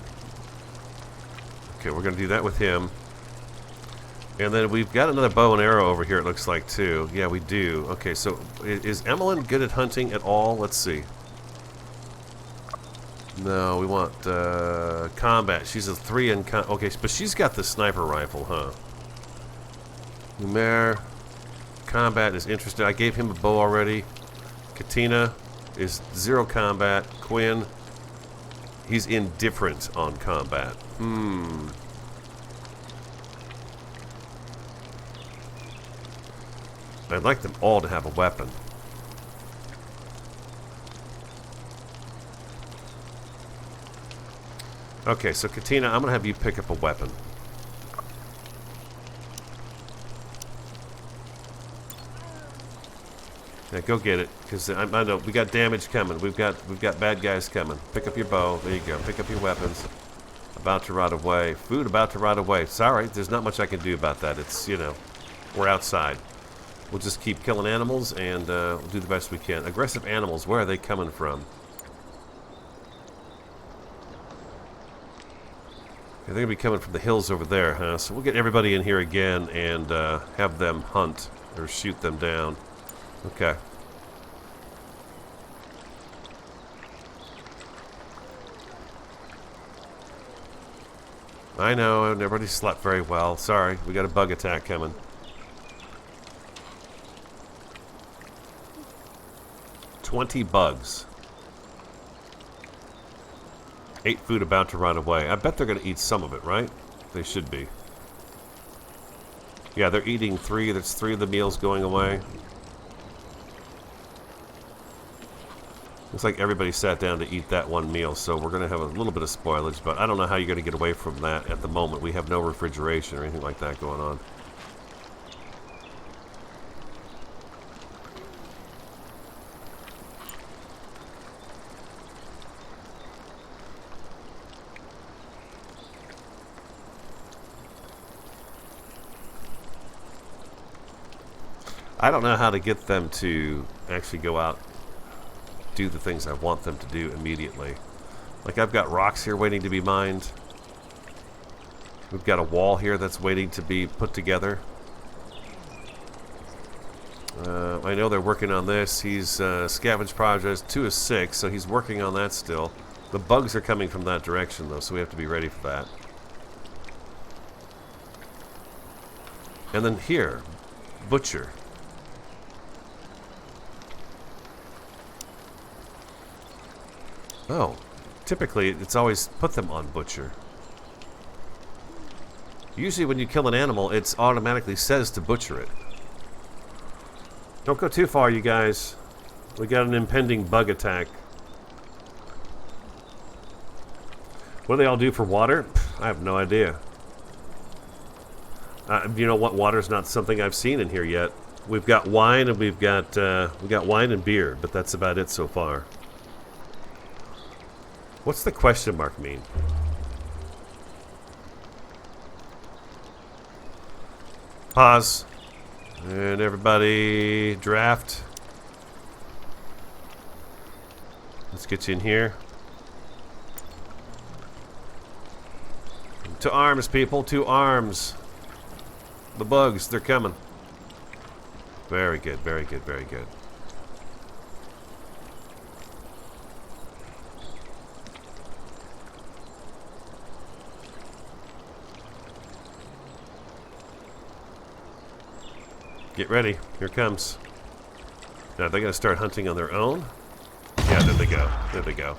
Okay, we're going to do that with him. And then we've got another bow and arrow over here, it looks like, too. Yeah, we do. Okay, so is Emmeline good at hunting at all? Let's see. No, we want combat. She's a 3 in okay, but she's got the sniper rifle, huh? Lumer, combat is interested. I gave him a bow already. Katina is 0 combat. Quinn, he's indifferent on combat. I'd like them all to have a weapon. Okay, so Katina, I'm going to have you pick up a weapon. Yeah, go get it, because I know we got damage coming. We've got bad guys coming. Pick up your bow. There you go. Pick up your weapons. About to rot away. Food about to rot away. Sorry, there's not much I can do about that. It's, you know, we're outside. We'll just keep killing animals and we'll do the best we can. Aggressive animals. Where are they coming from? They're going to be coming from the hills over there, huh? So we'll get everybody in here again and have them hunt or shoot them down. Okay. I know, everybody slept very well. Sorry, we got a bug attack coming. $20 bugs. 8 food about to run away. I bet they're going to eat some of it, right? They should be. Yeah, they're eating 3. That's 3 of the meals going away. Looks like everybody sat down to eat that one meal, so we're going to have a little bit of spoilage, but I don't know how you're going to get away from that at the moment. We have no refrigeration or anything like that going on. I don't know how to get them to actually go out do the things I want them to do immediately. Like I've got rocks here waiting to be mined. We've got a wall here that's waiting to be put together. I know they're working on this. He's scavenge progress 2 of 6, so he's working on that still. The bugs are coming from that direction though, so we have to be ready for that. And then here, butcher. Oh, typically it's always put them on butcher. Usually when you kill an animal, it automatically says to butcher it. Don't go too far, you guys. We got an impending bug attack. What do they all do for water? I have no idea. You know what? Water's not something I've seen in here yet. We've got wine and we got wine and beer, but that's about it so far. What's the question mark mean? Pause. And everybody draft. Let's get you in here. To arms, people. To arms. The bugs, they're coming. Very good, very good, very good. Get ready. Here it comes. Now, they're going to start hunting on their own. Yeah, there they go. There they go.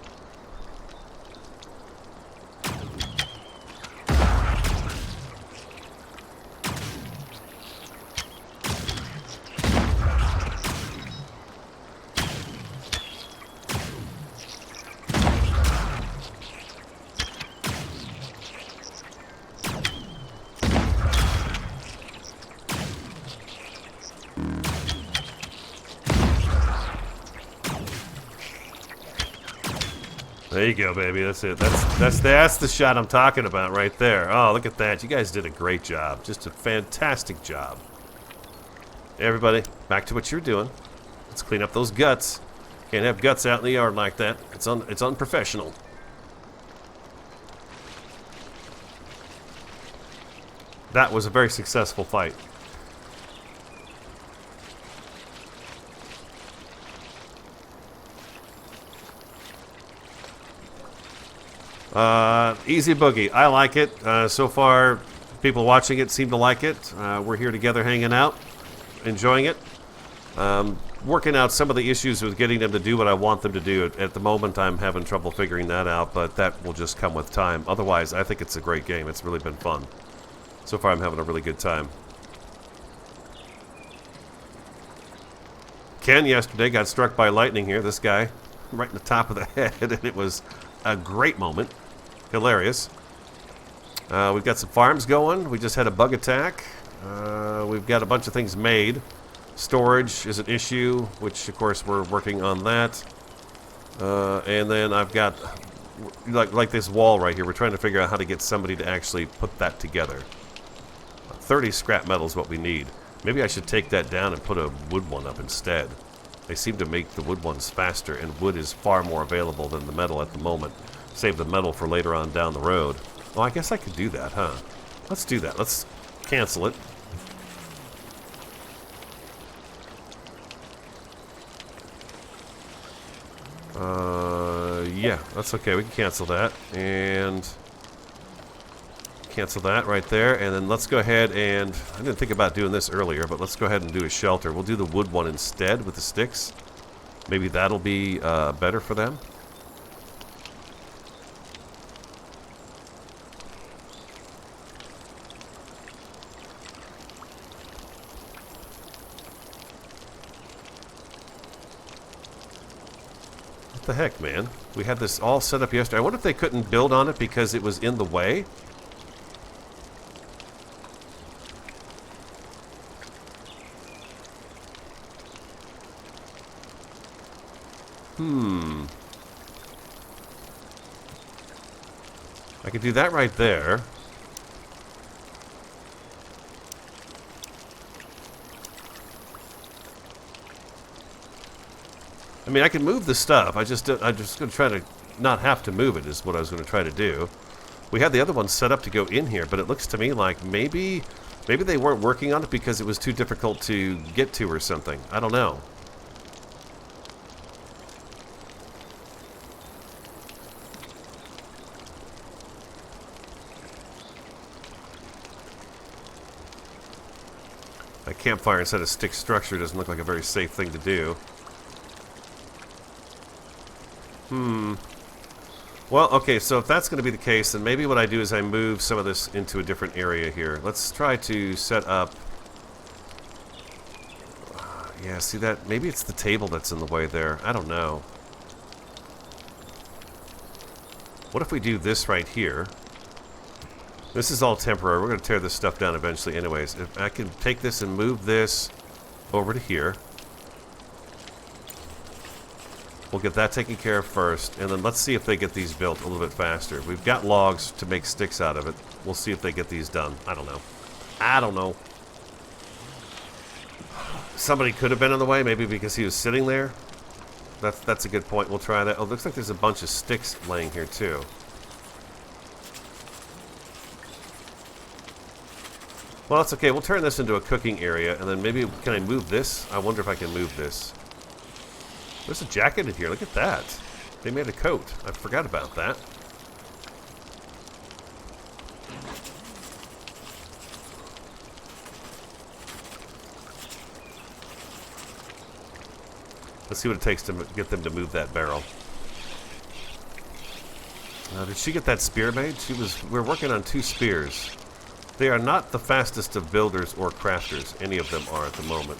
There you go, baby. That's it. That's the shot I'm talking about right there. Oh, look at that. You guys did a great job. Just a fantastic job. Everybody, back to what you're doing. Let's clean up those guts. Can't have guts out in the yard like that. It's unprofessional. That was a very successful fight. Easy boogie. I like it. So far, people watching it seem to like it. We're here together hanging out, enjoying it. Working out some of the issues with getting them to do what I want them to do. At the moment, I'm having trouble figuring that out, but that will just come with time. Otherwise, I think it's a great game. It's really been fun. So far, I'm having a really good time. Ken yesterday got struck by lightning here. This guy, right in the top of the head, and it was a great moment. Hilarious. We've got some farms going. We just had a bug attack. We've got a bunch of things made. Storage is an issue, which of course we're working on that. And then I've got like this wall right here. We're trying to figure out how to get somebody to actually put that together. 30 scrap metal is what we need. Maybe I should take that down and put a wood one up instead. They seem to make the wood ones faster, and wood is far more available than the metal at the moment. Save the metal for later on down the road. Well, I guess I could do that, huh? Let's do that. Let's cancel it. Yeah, that's okay. We can cancel that. And cancel that right there. And then let's go ahead and... I didn't think about doing this earlier, but let's go ahead and do a shelter. We'll do the wood one instead with the sticks. Maybe that'll be better for them. What the heck, man? We had this all set up yesterday. I wonder if they couldn't build on it because it was in the way. I could do that right there. I mean, I can move the stuff. I'm just going to try to not have to move it is what I was going to try to do. We had the other one set up to go in here, but it looks to me like maybe they weren't working on it because it was too difficult to get to or something. I don't know. A campfire instead of stick structure doesn't look like a very safe thing to do. Well, okay, so if that's going to be the case, then maybe what I do is I move some of this into a different area here. Let's try to set up... yeah, see that? Maybe it's the table that's in the way there. I don't know. What if we do this right here? This is all temporary. We're going to tear this stuff down eventually anyways. If I can take this and move this over to here. We'll get that taken care of first, and then let's see if they get these built a little bit faster. We've got logs to make sticks out of it. We'll see if they get these done. I don't know. I don't know. Somebody could have been in the way, maybe because he was sitting there. That's a good point. We'll try that. Oh, looks like there's a bunch of sticks laying here, too. Well, that's okay. We'll turn this into a cooking area, and then maybe... can I move this? I wonder if I can move this. There's a jacket in here. Look at that. They made a coat. I forgot about that. Let's see what it takes to get them to move that barrel. Did she get that spear made? We're working on 2 spears. They are not the fastest of builders or crafters. Any of them are at the moment.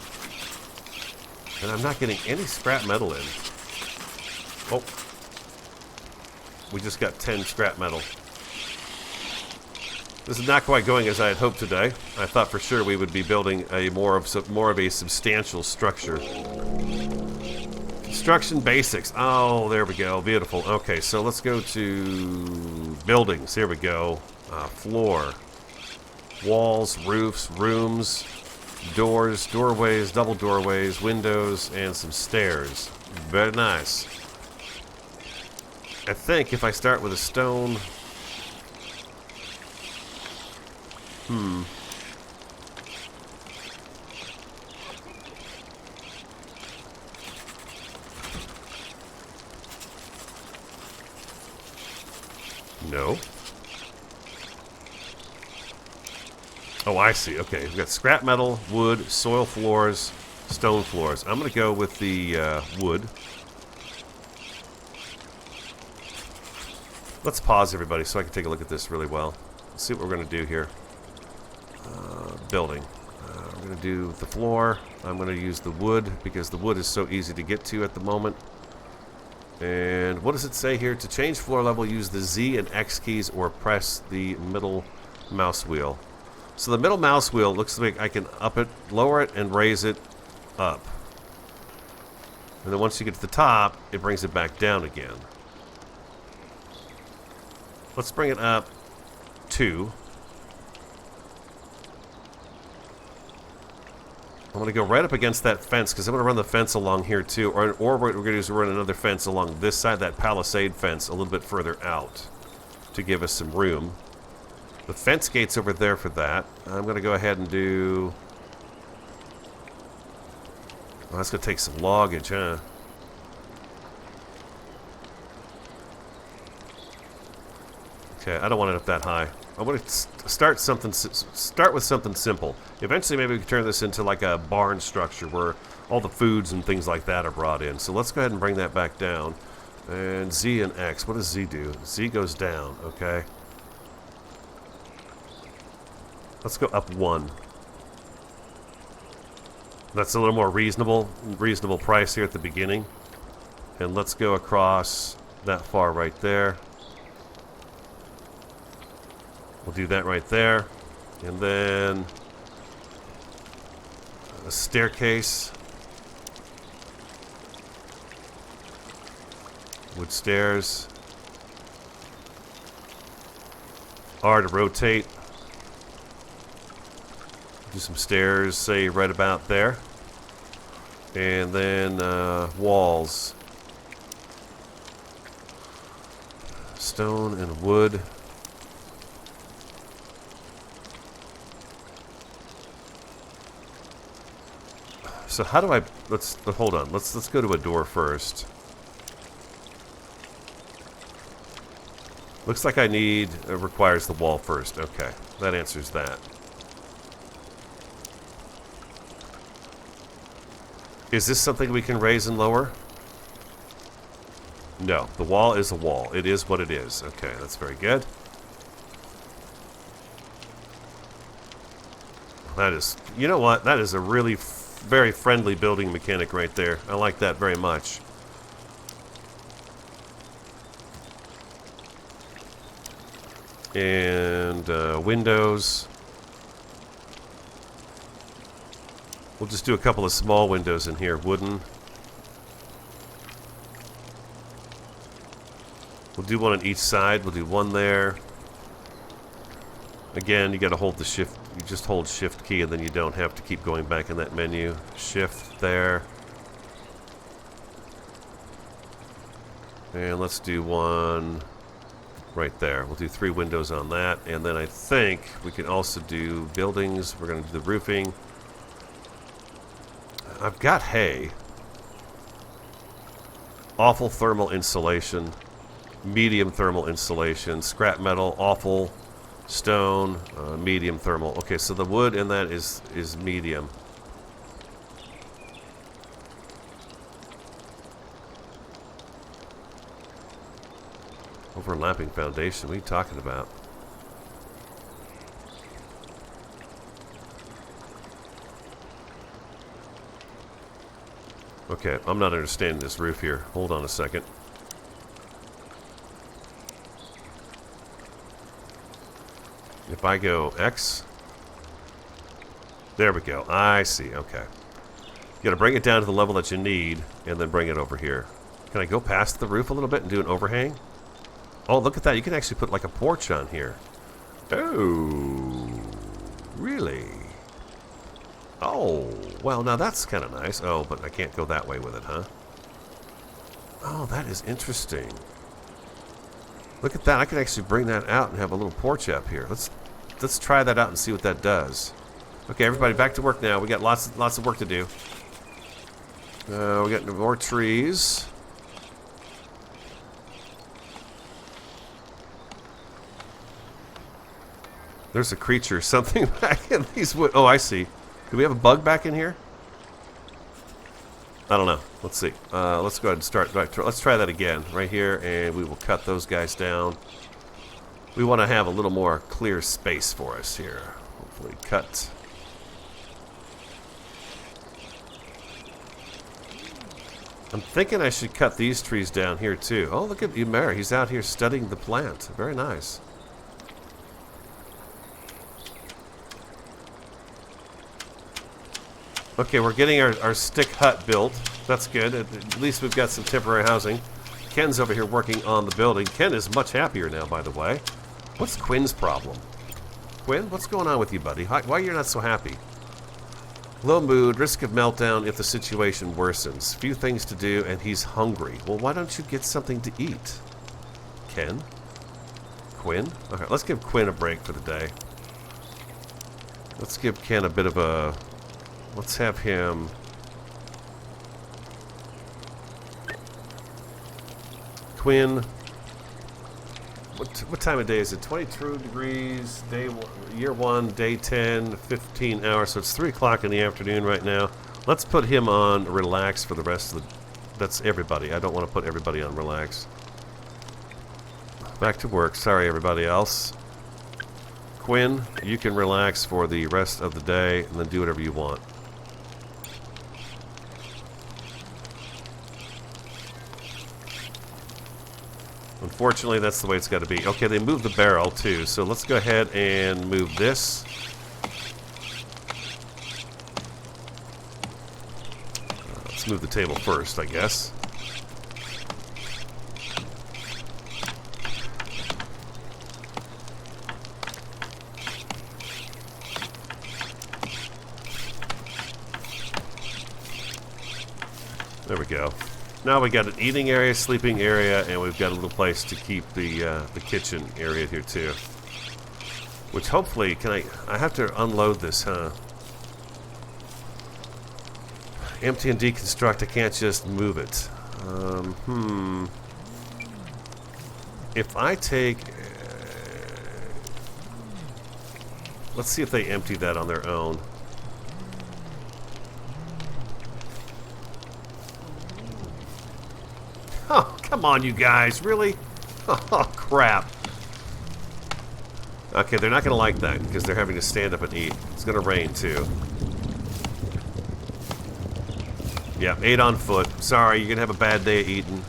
And I'm not getting any scrap metal in. Oh. We just got 10 scrap metal. This is not quite going as I had hoped today. I thought for sure we would be building a more of a substantial structure. Construction basics. Oh, there we go. Beautiful. Okay, so let's go to buildings. Here we go. Floor. Walls, roofs, rooms, doors, doorways, double doorways, windows, and some stairs. Very nice. I think if I start with a stone... No. Oh, I see. Okay, we've got scrap metal, wood, soil floors, stone floors. I'm going to go with the wood. Let's pause, everybody, so I can take a look at this really well. Let's see what we're going to do here. Building. We're going to do the floor. I'm going to use the wood because the wood is so easy to get to at the moment. And what does it say here? To change floor level, use the Z and X keys or press the middle mouse wheel. So the middle mouse wheel looks like I can up it, lower it, and raise it up. And then once you get to the top, it brings it back down again. Let's bring it up 2. I'm going to go right up against that fence because I'm going to run the fence along here too. Or what we're going to do is run another fence along this side, that palisade fence, a little bit further out to give us some room. The fence gate's over there for that. I'm going to go ahead and do... oh, that's going to take some loggage, huh? Okay, I don't want it up that high. I want to start with something simple. Eventually, maybe we can turn this into like a barn structure where all the foods and things like that are brought in. So let's go ahead and bring that back down. And Z and X. What does Z do? Z goes down, okay. Let's go up 1. That's a little more reasonable price here at the beginning. And let's go across that far right there. We'll do that right there. And then a staircase. Wood stairs. R to rotate. Do some stairs, say right about there. And then walls. Stone and wood. So how do I... hold on. Let's go to a door first. Looks like I need... It requires the wall first. Okay. That answers that. Is this something we can raise and lower? No. The wall is a wall. It is what it is. Okay. That's very good. That is... You know what? That is a really... very friendly building mechanic right there. I like that very much. And windows. We'll just do a couple of small windows in here. Wooden. We'll do one on each side. We'll do one there. Again, you got to hold the shift. You just hold shift key and then you don't have to keep going back in that menu. Shift there. And let's do one right there. We'll do 3 windows on that. And then I think we can also do buildings. We're going to do the roofing. I've got hay. Awful thermal insulation. Medium thermal insulation. Scrap metal. Awful. Stone, medium thermal. Okay, so the wood in that is medium. Overlapping foundation. What are you talking about? Okay, I'm not understanding this roof here. Hold on a second. If I go X, there we go. I see. Okay. You got to bring it down to the level that you need, and then bring it over here. Can I go past the roof a little bit and do an overhang? Oh, look at that. You can actually put like a porch on here. Oh, really? Oh, well, now that's kind of nice. Oh, but I can't go that way with it, huh? Oh, that is interesting. Look at that. I can actually bring that out and have a little porch up here. Let's try that out and see what that does. Okay, everybody, back to work now. We got lots of work to do. We got more trees. There's a creature, something back in these wood. Oh, I see. Do we have a bug back in here? I don't know. Let's see. Let's go ahead and start. Let's try that again right here, and we will cut those guys down. We want to have a little more clear space for us here. Hopefully cut. I'm thinking I should cut these trees down here too. Oh, look at Umair. He's out here studying the plant. Very nice. Okay, we're getting our stick hut built. That's good. At least we've got some temporary housing. Ken's over here working on the building. Ken is much happier now, by the way. What's Quinn's problem? Quinn, what's going on with you, buddy? Why you're not so happy? Low mood, risk of meltdown if the situation worsens. Few things to do, and he's hungry. Well, why don't you get something to eat? Ken? Quinn? Okay, let's give Quinn a break for the day. Let's give Ken a bit of a... Let's have him... Quinn... What time of day is it? 22 degrees, year 1, day 10, 15 hours. So it's 3 o'clock in the afternoon right now. Let's put him on relax for the rest of the... That's everybody. I don't want to put everybody on relax. Back to work. Sorry, everybody else. Quinn, you can relax for the rest of the day and then do whatever you want. Unfortunately, that's the way it's got to be. Okay, they moved the barrel, too. So let's go ahead and move this. Let's move the table first, I guess. There we go. Now we got an eating area, sleeping area, and we've got a little place to keep the kitchen area here too. Which hopefully, I have to unload this, huh? Empty and deconstruct, I can't just move it. If I take... let's see if they empty that on their own. Oh, come on, you guys. Really? Oh, crap. Okay, they're not going to like that because they're having to stand up and eat. It's going to rain, too. Yeah, 8 on foot. Sorry, you're going to have a bad day of eating.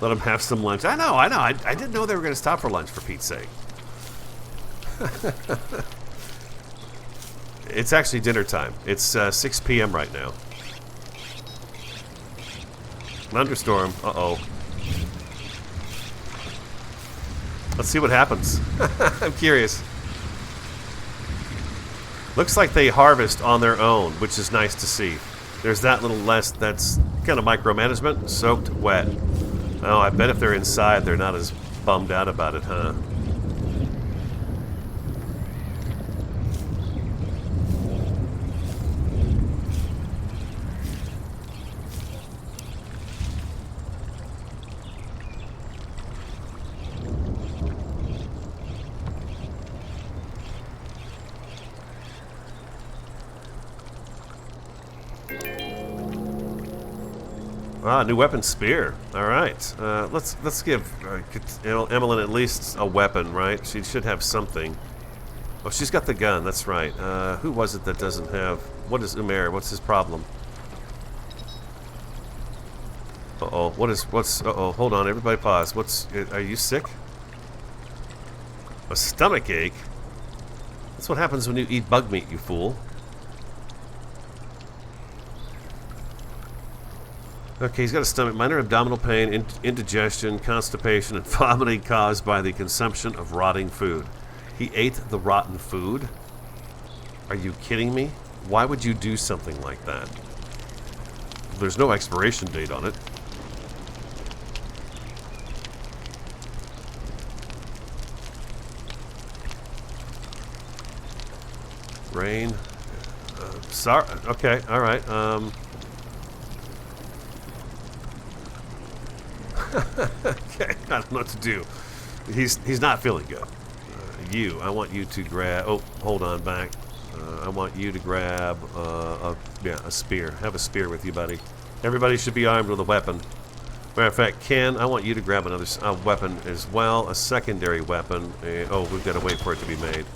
Let them have some lunch. I know. I didn't know they were going to stop for lunch, for Pete's sake. It's actually dinner time. It's 6 p.m. right now. Thunderstorm. Uh-oh. Let's see what happens. I'm curious. Looks like they harvest on their own, which is nice to see. There's that little less, that's kind of micromanagement. Soaked wet. Oh, I bet if they're inside, they're not as bummed out about it, huh? Ah, new weapon, spear. All right, let's give Emmeline at least a weapon, right? She should have something. Oh, she's got the gun. That's right. Who was it that doesn't have? What is Umair? What's his problem? Uh-oh. What's? Uh-oh. Hold on. Everybody, pause. Are you sick? A stomach ache. That's what happens when you eat bug meat, you fool. Okay, he's got a stomach, minor abdominal pain, indigestion, constipation, and vomiting caused by the consumption of rotting food. He ate the rotten food? Are you kidding me? Why would you do something like that? There's no expiration date on it. Rain. Sorry. Okay, alright. Okay, I don't know what to do. He's not feeling good. I want you to grab... Oh, hold on, back. I want you to grab a spear. Have a spear with you, buddy. Everybody should be armed with a weapon. Matter of fact, Ken, I want you to grab another weapon as well. A secondary weapon. Oh, we've got to wait for it to be made.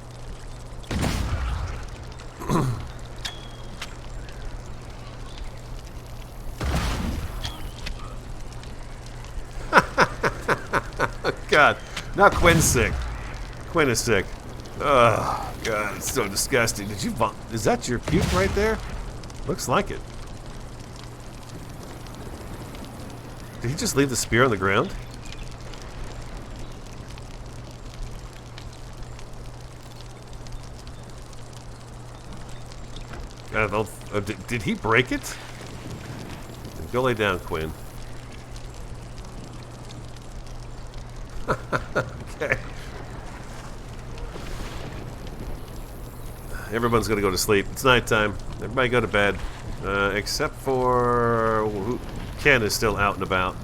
God, now Quinn's sick. Quinn is sick. Oh, God, it's so disgusting. Did you vomit? Is that your puke right there? Looks like it. Did he just leave the spear on the ground? Did he break it? Go lay down, Quinn. Okay. Everyone's gonna go to sleep. It's nighttime. Everybody go to bed. Except for... Ken is still out and about.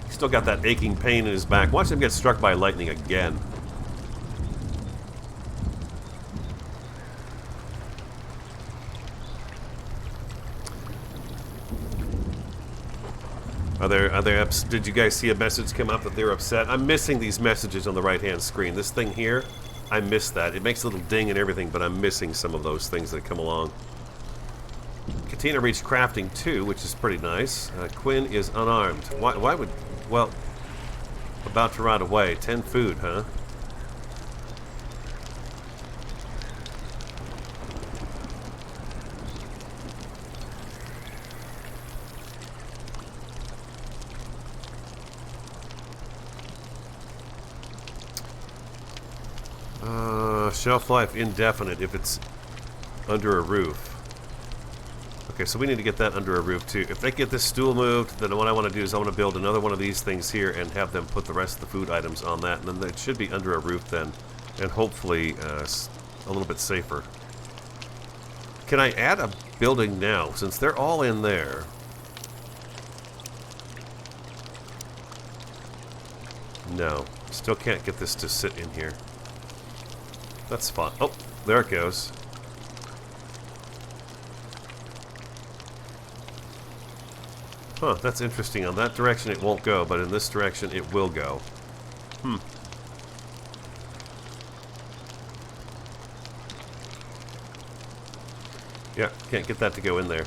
He's still got that aching pain in his back. Watch him get struck by lightning again. Did you guys see a message come up that they're upset? I'm missing these messages on the right-hand screen. This thing here, I missed that. It makes a little ding and everything, but I'm missing some of those things that come along. Katina reached crafting 2, which is pretty nice. Quinn is unarmed. Why would... Well, about to rot away. 10 food, huh? Shelf life indefinite if it's under a roof. Okay, so we need to get that under a roof too. If they get this stool moved, then what I want to do is I want to build another one of these things here and have them put the rest of the food items on that. And then it should be under a roof then. And hopefully a little bit safer. Can I add a building now? Since they're all in there. No. Still can't get this to sit in here. That's fine. Oh, there it goes. Huh, that's interesting. On that direction it won't go, but in this direction it will go. Yeah, can't get that to go in there.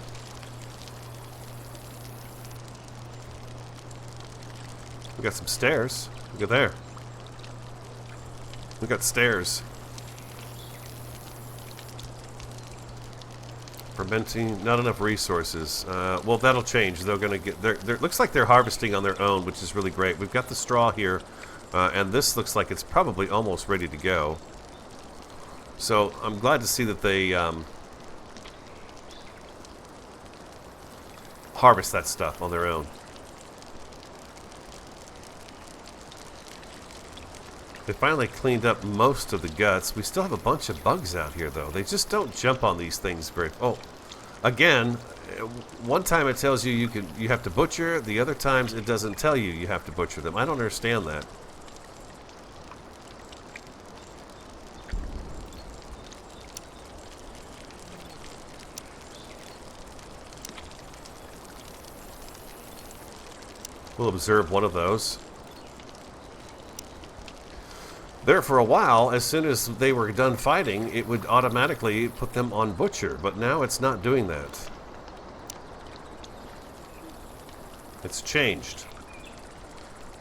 We got some stairs. Look at there. We got stairs. Fermenting, not enough resources. Well, that'll change. They're gonna get. They're looks like they're harvesting on their own, which is really great. We've got the straw here, and this looks like it's probably almost ready to go. So I'm glad to see that they harvest that stuff on their own. They finally cleaned up most of the guts. We still have a bunch of bugs out here, though. They just don't jump on these things very... Oh, again, one time it tells you you have to butcher. The other times it doesn't tell you you have to butcher them. I don't understand that. We'll observe one of those. There for a while, as soon as they were done fighting, it would automatically put them on butcher, but now it's not doing that. It's changed.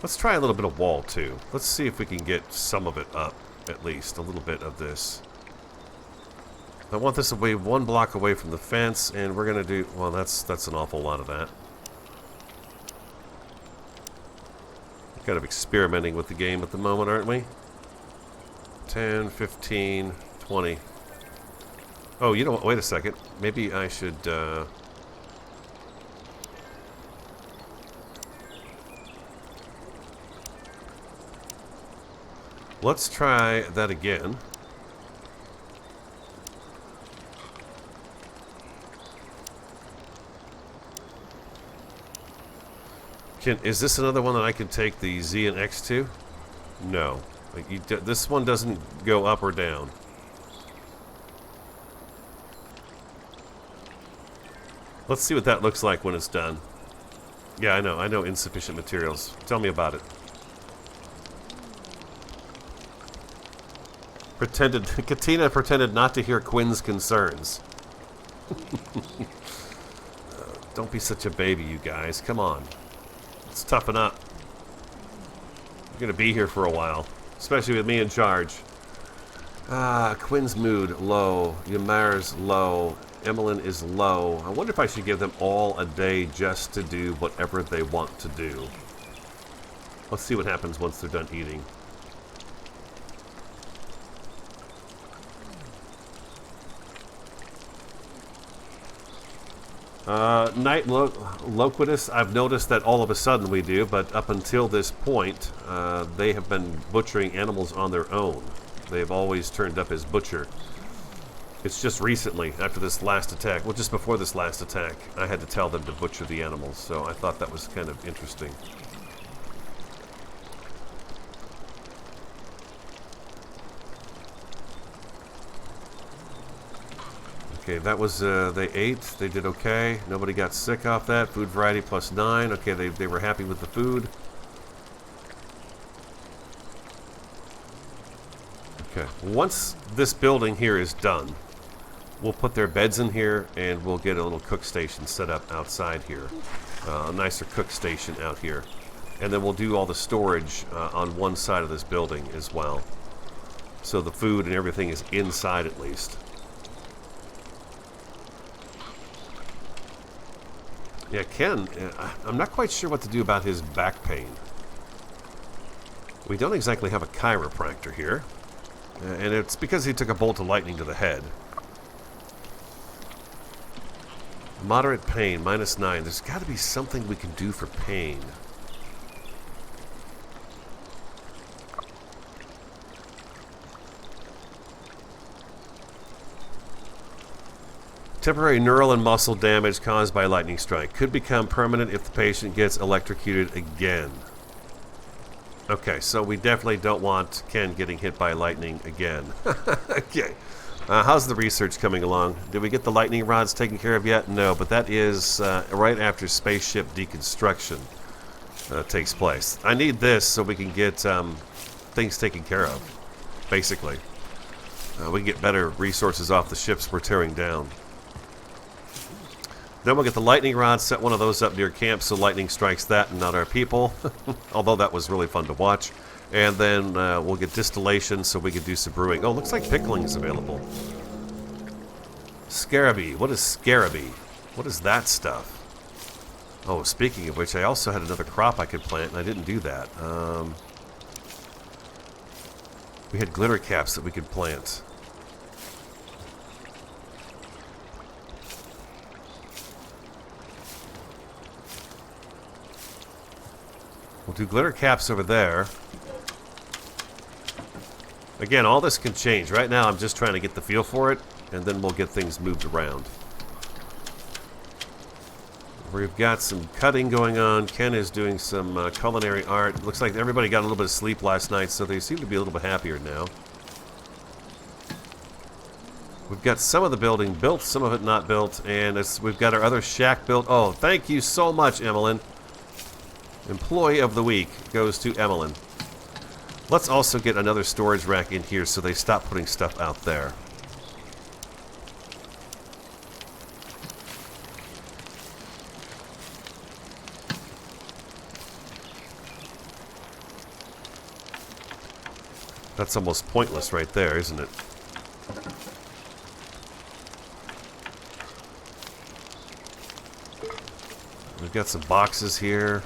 Let's try a little bit of wall too. Let's see if we can get some of it up, at least a little bit of this. I want this away 1 block away from the fence, and we're gonna do, well, that's an awful lot of that. Kind of experimenting with the game at the moment, aren't we? 10, 15, 20. Oh, you know what? Wait a second. Maybe I should... Let's try that again. Is this another one that I can take the Z and X to? No. This one doesn't go up or down. Let's see what that looks like when it's done. Yeah, I know insufficient materials. Tell me about it. Katina pretended not to hear Quinn's concerns. Don't be such a baby, you guys. Come on. Let's toughen up. You're going to be here for a while. Especially with me in charge. Quinn's mood, low. Ymar's low. Emmeline is low. I wonder if I should give them all a day just to do whatever they want to do. Let's see what happens once they're done eating. Night Loquitus, I've noticed that all of a sudden we do, but up until this point, they have been butchering animals on their own. They've always turned up as butcher. It's just recently, after this last attack, well, just before this last attack, I had to tell them to butcher the animals, so I thought that was kind of interesting. Okay, that was, they ate, they did okay, nobody got sick off that, food variety +9, okay, they were happy with the food. Okay, once this building here is done, we'll put their beds in here and we'll get a little cook station set up outside here. A nicer cook station out here. And then we'll do all the storage on one side of this building as well. So the food and everything is inside at least. Yeah, Ken, I'm not quite sure what to do about his back pain. We don't exactly have a chiropractor here. And it's because he took a bolt of lightning to the head. Moderate pain, -9. There's got to be something we can do for pain. Temporary neural and muscle damage caused by lightning strike. Could become permanent if the patient gets electrocuted again. Okay, so we definitely don't want Ken getting hit by lightning again. Okay. How's the research coming along? Did we get the lightning rods taken care of yet? No, but that is right after spaceship deconstruction takes place. I need this so we can get things taken care of, basically. We can get better resources off the ships we're tearing down. Then we'll get the lightning rods, set one of those up near camp so lightning strikes that and not our people. Although that was really fun to watch. And then we'll get distillation so we can do some brewing. Oh, looks like pickling is available. Scarabee. What is scarabee? What is that stuff? Oh, speaking of which, I also had another crop I could plant, and I didn't do that. We had glitter caps that we could plant. We'll do glitter caps over there. Again, all this can change. Right now, I'm just trying to get the feel for it, and then we'll get things moved around. We've got some cutting going on. Ken is doing some culinary art. Looks like everybody got a little bit of sleep last night, so they seem to be a little bit happier now. We've got some of the building built, some of it not built, and we've got our other shack built. Oh, thank you so much, Emmeline. Employee of the week goes to Emmeline. Let's also get another storage rack in here so they stop putting stuff out there. That's almost pointless right there, isn't it? We've got some boxes here.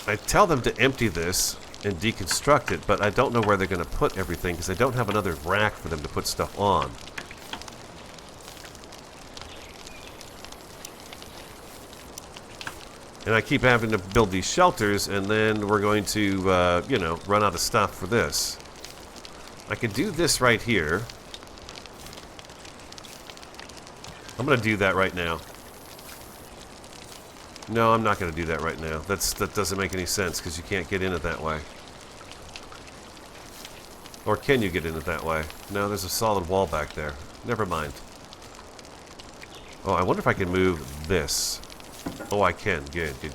I tell them to empty this and deconstruct it, but I don't know where they're going to put everything because I don't have another rack for them to put stuff on. And I keep having to build these shelters, and then we're going to, you know, run out of stuff for this. I could do this right here. I'm going to do that right now. No, I'm not going to do that right now. That doesn't make any sense because you can't get in it that way. Or can you get in it that way? No, there's a solid wall back there. Never mind. Oh, I wonder if I can move this. Oh, I can. Good. We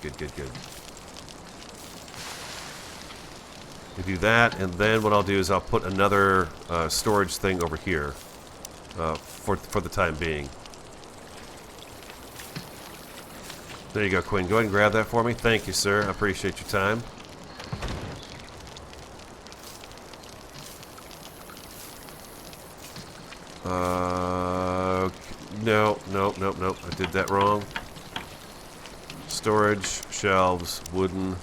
do that, and then what I'll do is I'll put another storage thing over here for the time being. There you go, Quinn. Go ahead and grab that for me. Thank you, sir. I appreciate your time. No. I did that wrong. Storage, shelves, wooden.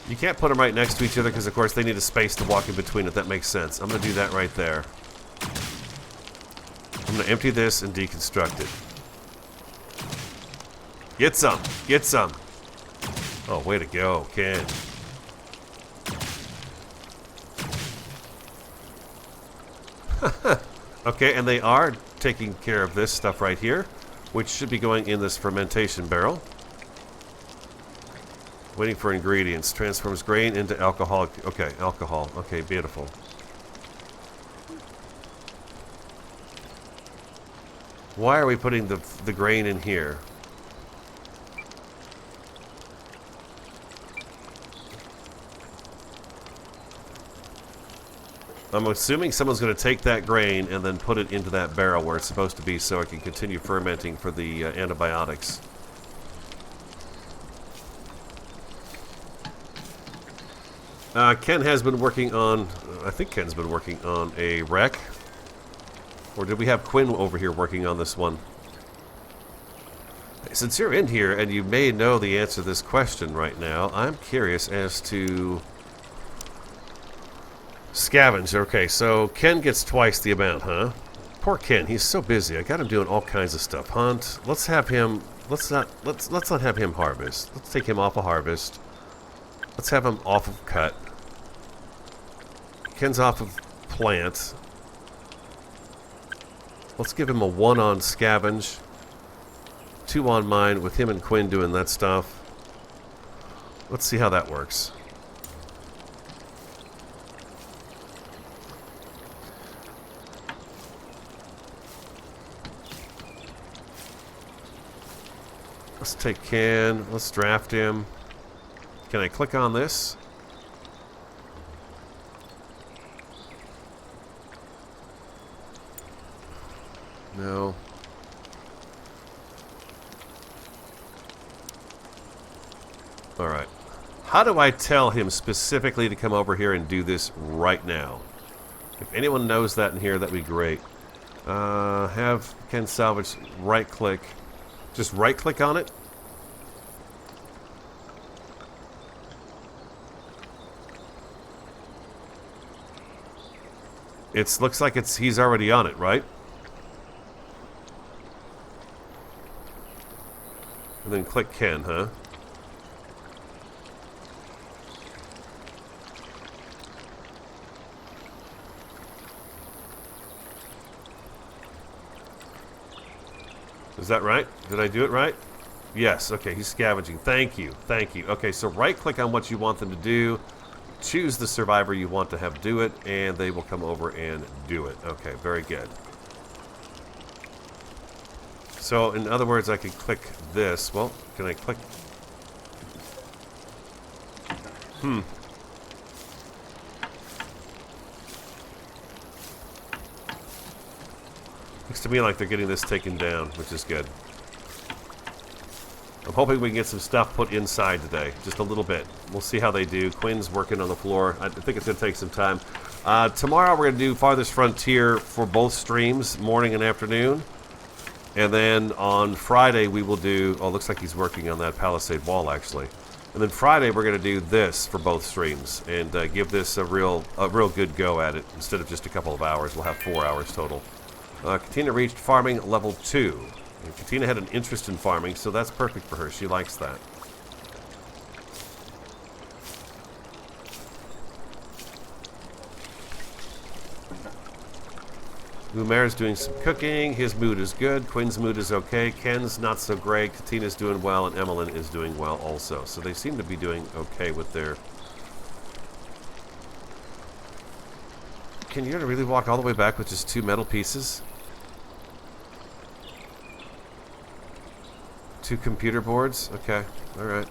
You can't put them right next to each other because, of course, they need a space to walk in between it. That makes sense. I'm going to do that right there. I'm going to empty this and deconstruct it. Get some. Get some. Oh, way to go, Ken. Okay, and they are taking care of this stuff right here, which should be going in this fermentation barrel. Waiting for ingredients. Transforms grain into alcoholic. Okay, alcohol. Okay, beautiful. Why are we putting the grain in here? I'm assuming someone's going to take that grain and then put it into that barrel where it's supposed to be so it can continue fermenting for the antibiotics. Ken has been working on, I think Ken's been working on a wreck. Or did we have Quinn over here working on this one? Since you're in here and you may know the answer to this question right now, I'm curious as to scavenge. Okay, so Ken gets twice the amount, huh? Poor Ken, he's so busy. I got him doing all kinds of stuff. Hunt. Let's have him. Let's not have him harvest. Let's take him off of harvest. Let's have him off of cut. Ken's off of plant. Let's give him a 1 on scavenge. 2 on mine with him and Quinn doing that stuff. Let's see how that works. Let's take Ken. Let's draft him. Can I click on this? No. Alright. How do I tell him specifically to come over here and do this right now? If anyone knows that in here, that'd be great. Have Ken salvage, right click. Just right click on it. It looks like he's already on it, right? And then click Ken, huh? Is that right? Did I do it right? Yes. Okay, he's scavenging. Thank you. Thank you. Okay, so right-click on what you want them to do. Choose the survivor you want to have do it, and they will come over and do it. Okay, very good. So, in other words, I could click this. Well, can I click? Looks to me like they're getting this taken down, which is good. I'm hoping we can get some stuff put inside today, just a little bit. We'll see how they do. Quinn's working on the floor. I think it's going to take some time. Tomorrow we're going to do Farthest Frontier for both streams, morning and afternoon. And then on Friday we will do... Oh, looks like he's working on that Palisade wall, actually. And then Friday we're going to do this for both streams and give this a real good go at it. Instead of just a couple of hours, we'll have 4 hours total. Katina reached farming level 2. And Katina had an interest in farming, so that's perfect for her. She likes that. Umair's doing some cooking. His mood is good. Quinn's mood is okay. Ken's not so great. Katina's doing well, and Emmeline is doing well also. So they seem to be doing okay with their... Can you really walk all the way back with just 2 metal pieces? 2 computer boards? Okay, alright.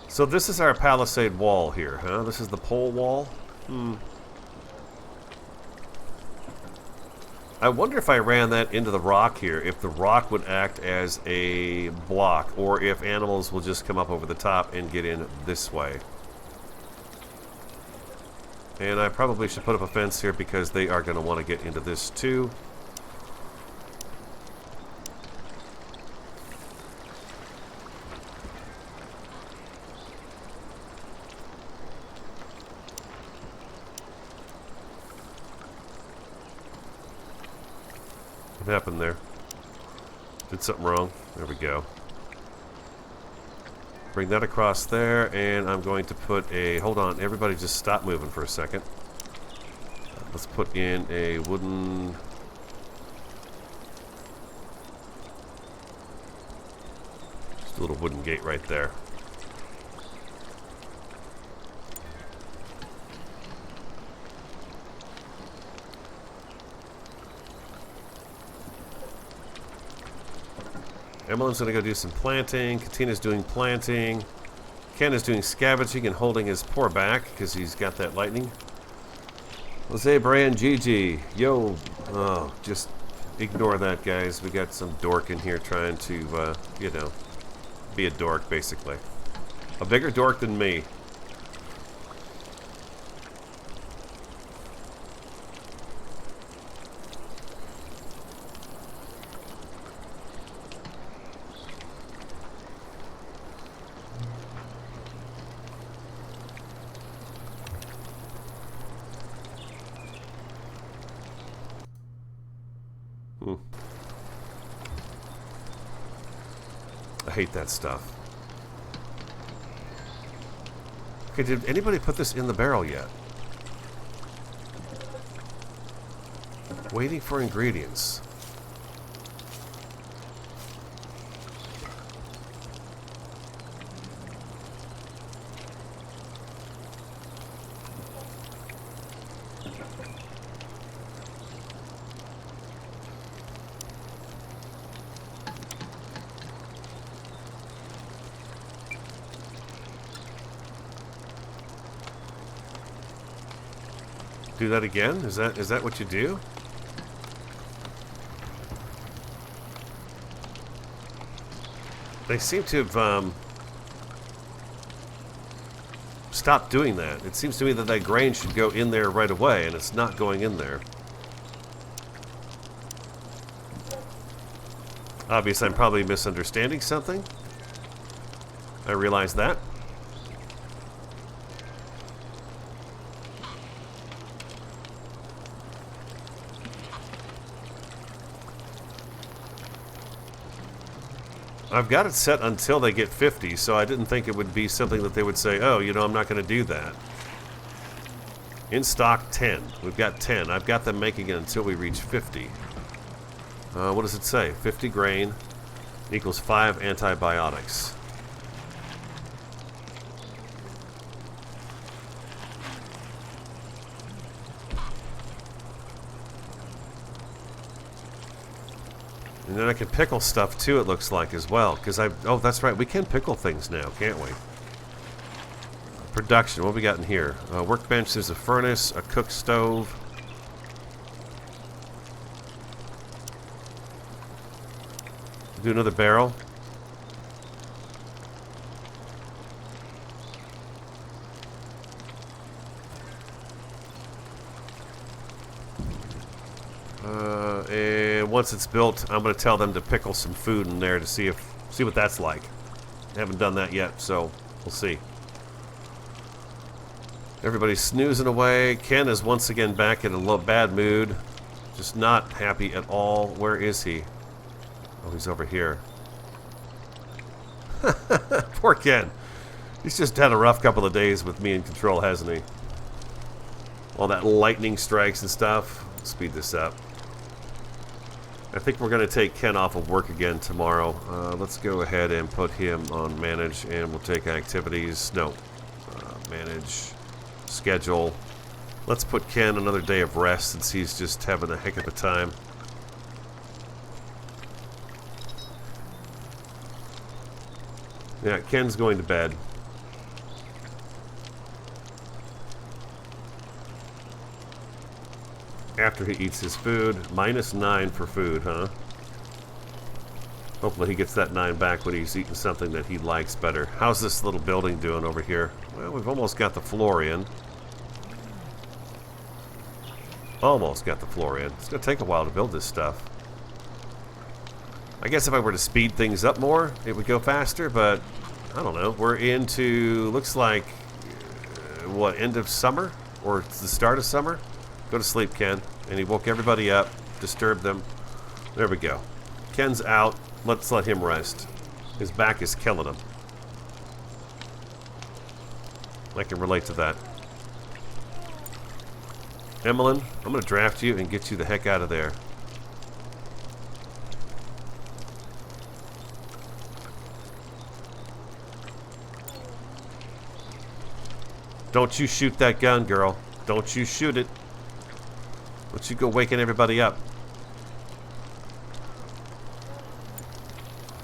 So this is our palisade wall here, huh? This is the pole wall? I wonder if I ran that into the rock here, if the rock would act as a block, or if animals will just come up over the top and get in this way. And I probably should put up a fence here because they are going to want to get into this too. What happened there? Did something wrong. There we go. Bring that across there, and I'm going to put a... Hold on, everybody just stop moving for a second. Let's put in a wooden... Just a little wooden gate right there. Emmeline's going to go do some planting. Katina's doing planting. Ken is doing scavenging and holding his poor back because he's got that lightning. Jose, Brian, Gigi. Yo. Oh, just ignore that, guys. We got some dork in here trying to, you know, be a dork, basically. A bigger dork than me. I hate that stuff. Okay, did anybody put this in the barrel yet? Waiting for ingredients. Do that again? Is that what you do? They seem to have stopped doing that. It seems to me that that grain should go in there right away, and it's not going in there. Obviously, I'm probably misunderstanding something. I realize that. I've got it set until they get 50, so I didn't think it would be something that they would say, oh, you know, I'm not going to do that. In stock 10. We've got 10. I've got them making it until we reach 50. What does it say? 50 grain equals 5 antibiotics. And then I can pickle stuff too, it looks like, as well. Because oh, that's right, we can pickle things now, can't we? Production, what we got in here? Workbench, there's a furnace, a cook stove. Do another barrel. And once it's built, I'm going to tell them to pickle some food in there to see what that's like. I haven't done that yet, so we'll see. Everybody's snoozing away. Ken is once again back in a little bad mood. Just not happy at all. Where is he? Oh, he's over here. Poor Ken. He's just had a rough couple of days with me in control, hasn't he? All that lightning strikes and stuff. Speed this up. I think we're going to take Ken off of work again tomorrow. Let's go ahead and put him on manage, and we'll take activities. No. Manage. Schedule. Let's put Ken another day of rest since he's just having a heck of a time. Yeah, Ken's going to bed. After he eats his food. -9 for food, huh? Hopefully he gets that 9 back when he's eating something that he likes better. How's this little building doing over here? Well, we've almost got the floor in. Almost got the floor in. It's going to take a while to build this stuff. I guess if I were to speed things up more, it would go faster, but I don't know. We're into, looks like, what, end of summer? Or it's the start of summer? Go to sleep, Ken. And he woke everybody up, disturbed them. There we go. Ken's out. Let's let him rest. His back is killing him. I can relate to that. Emmeline, I'm going to draft you and get you the heck out of there. Don't you shoot that gun, girl. Don't you shoot it. Don't you go waking everybody up.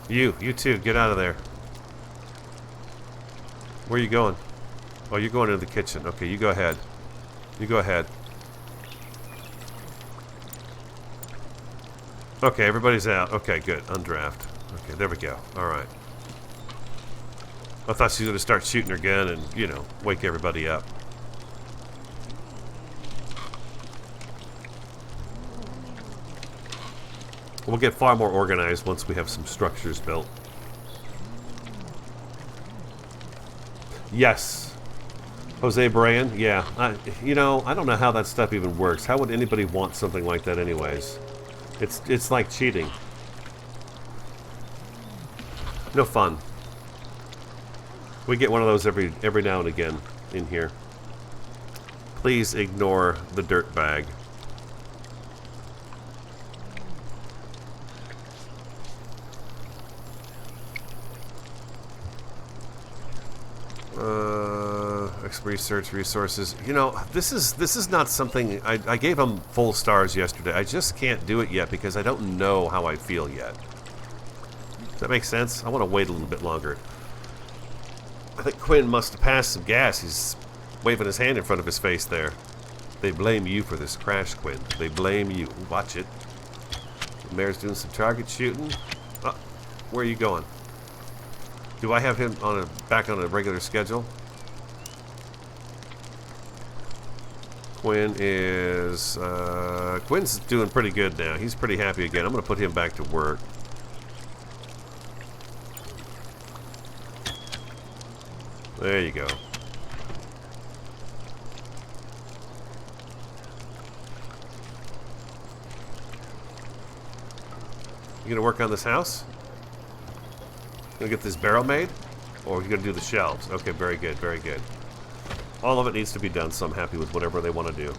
You too, get out of there. Where are you going? Oh, you're going into the kitchen. Okay, you go ahead. You go ahead. Okay, everybody's out. Okay, good. Undraft. Okay, there we go. Alright. I thought she was going to start shooting her gun and, you know, wake everybody up. We'll get far more organized once we have some structures built. Yes. Jose Brian? Yeah. You know, I don't know how that stuff even works. How would anybody want something like that anyways? It's like cheating. No fun. We get one of those every now and again in here. Please ignore the dirt bag. Research resources. You know, this is not something I gave them full stars yesterday. I just can't do it yet because I don't know how I feel yet. Does that make sense? I want to wait a little bit longer. I think Quinn must have passed some gas. He's waving his hand in front of his face there. They blame you for this crash, Quinn. They blame you. Watch it. The mayor's doing some target shooting. Oh, where are you going? Do I have him back on a regular schedule? Quinn is... Quinn's doing pretty good now. He's pretty happy again. I'm going to put him back to work. There you go. You going to work on this house? Going to get this barrel made? Or are you going to do the shelves? Okay, very good, very good. All of it needs to be done, so I'm happy with whatever they want to do.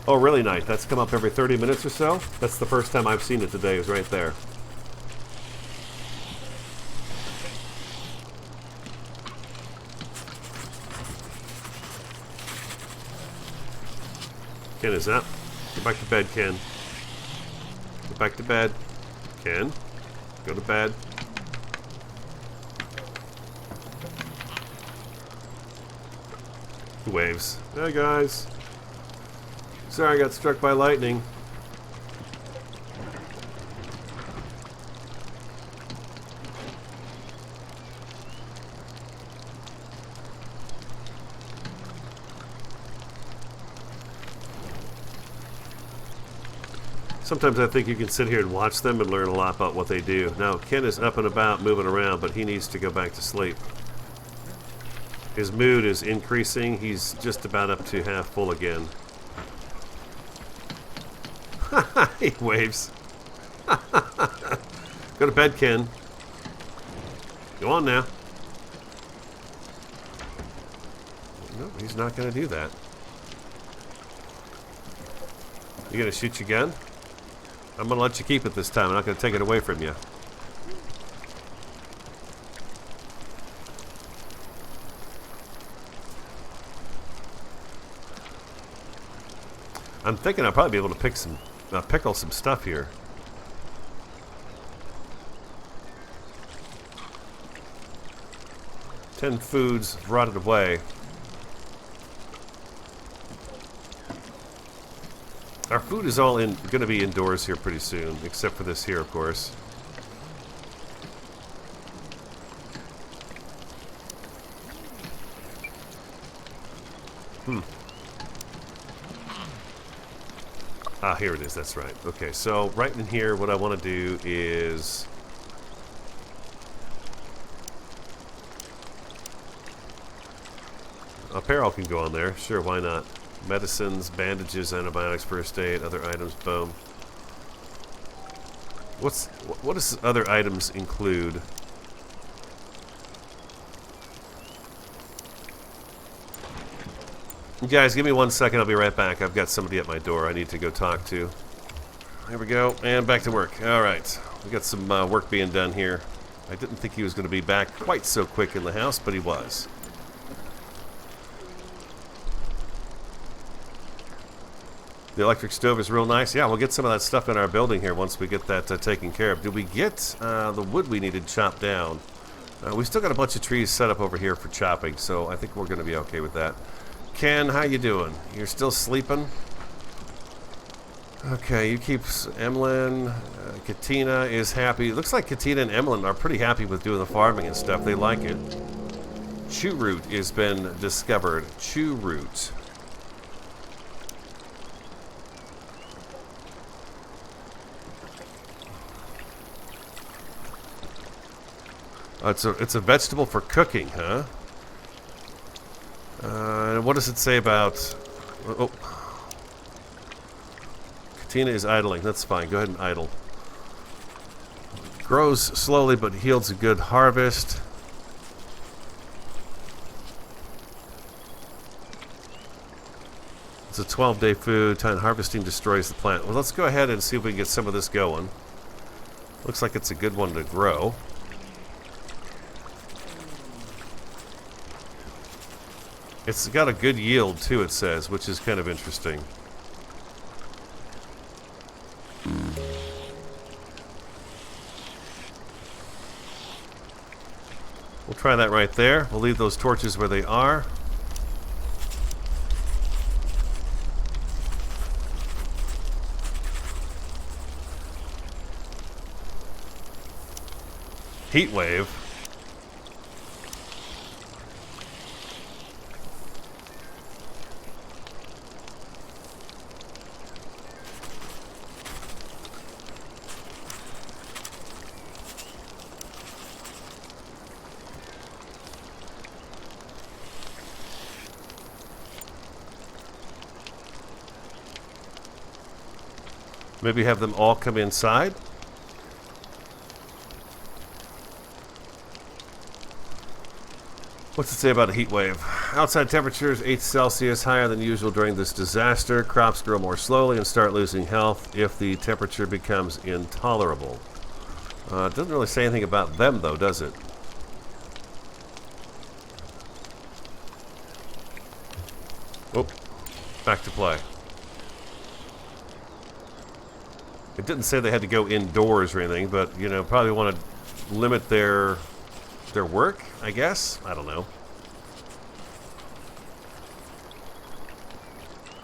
Oh, really nice. That's come up every 30 minutes or so? That's the first time I've seen it today, is right there. Ken is up. Go back to bed, Ken. Go back to bed. Ken, go to bed. He waves. Hey, guys. Sorry I got struck by lightning. Sometimes I think you can sit here and watch them and learn a lot about what they do. Now, Ken is up and about, moving around, but he needs to go back to sleep. His mood is increasing. He's just about up to half full again. He waves. Go to bed, Ken. Go on now. No, he's not going to do that. You going to shoot your gun? I'm going to let you keep it this time. I'm not going to take it away from you. I'm thinking I'll probably be able to pickle some stuff here. Ten foods rotted away. Our food is all going to be indoors here pretty soon, except for this here, of course. Ah, here it is. That's right. Okay, so right in here, what I want to do is... apparel can go on there. Sure, why not? Medicines, bandages, antibiotics, first aid, other items, boom. What does other items include? You guys, give me 1 second. I'll be right back. I've got somebody at my door I need to go talk to. Here we go, and back to work. All right, we got some work being done here. I didn't think he was going to be back quite so quick in the house, but he was. The electric stove is real nice. Yeah, we'll get some of that stuff in our building here once we get that taken care of. Did we get the wood we needed chopped down? We still got a bunch of trees set up over here for chopping, so I think we're going to be okay with that. Ken, how you doing? You're still sleeping? Okay, you keep... Emlyn, Katina is happy. It looks like Katina and Emlyn are pretty happy with doing the farming and stuff. They like it. Chew root has been discovered. Chew root. It's a vegetable for cooking, huh? What does it say about... Oh. Tina is idling. That's fine. Go ahead and idle. Grows slowly but yields a good harvest. It's a 12-day food. Time harvesting destroys the plant. Well, let's go ahead and see if we can get some of this going. Looks like it's a good one to grow. It's got a good yield too, it says, which is kind of interesting. We'll try that right there. We'll leave those torches where they are. Heat wave. Maybe have them all come inside. What's it say about a heat wave? Outside temperatures 8 Celsius higher than usual during this disaster. Crops grow more slowly and start losing health if the temperature becomes intolerable. It doesn't really say anything about them though, does it? Oh, back to play. It didn't say they had to go indoors or anything, but, you know, probably want to limit their work, I guess? I don't know.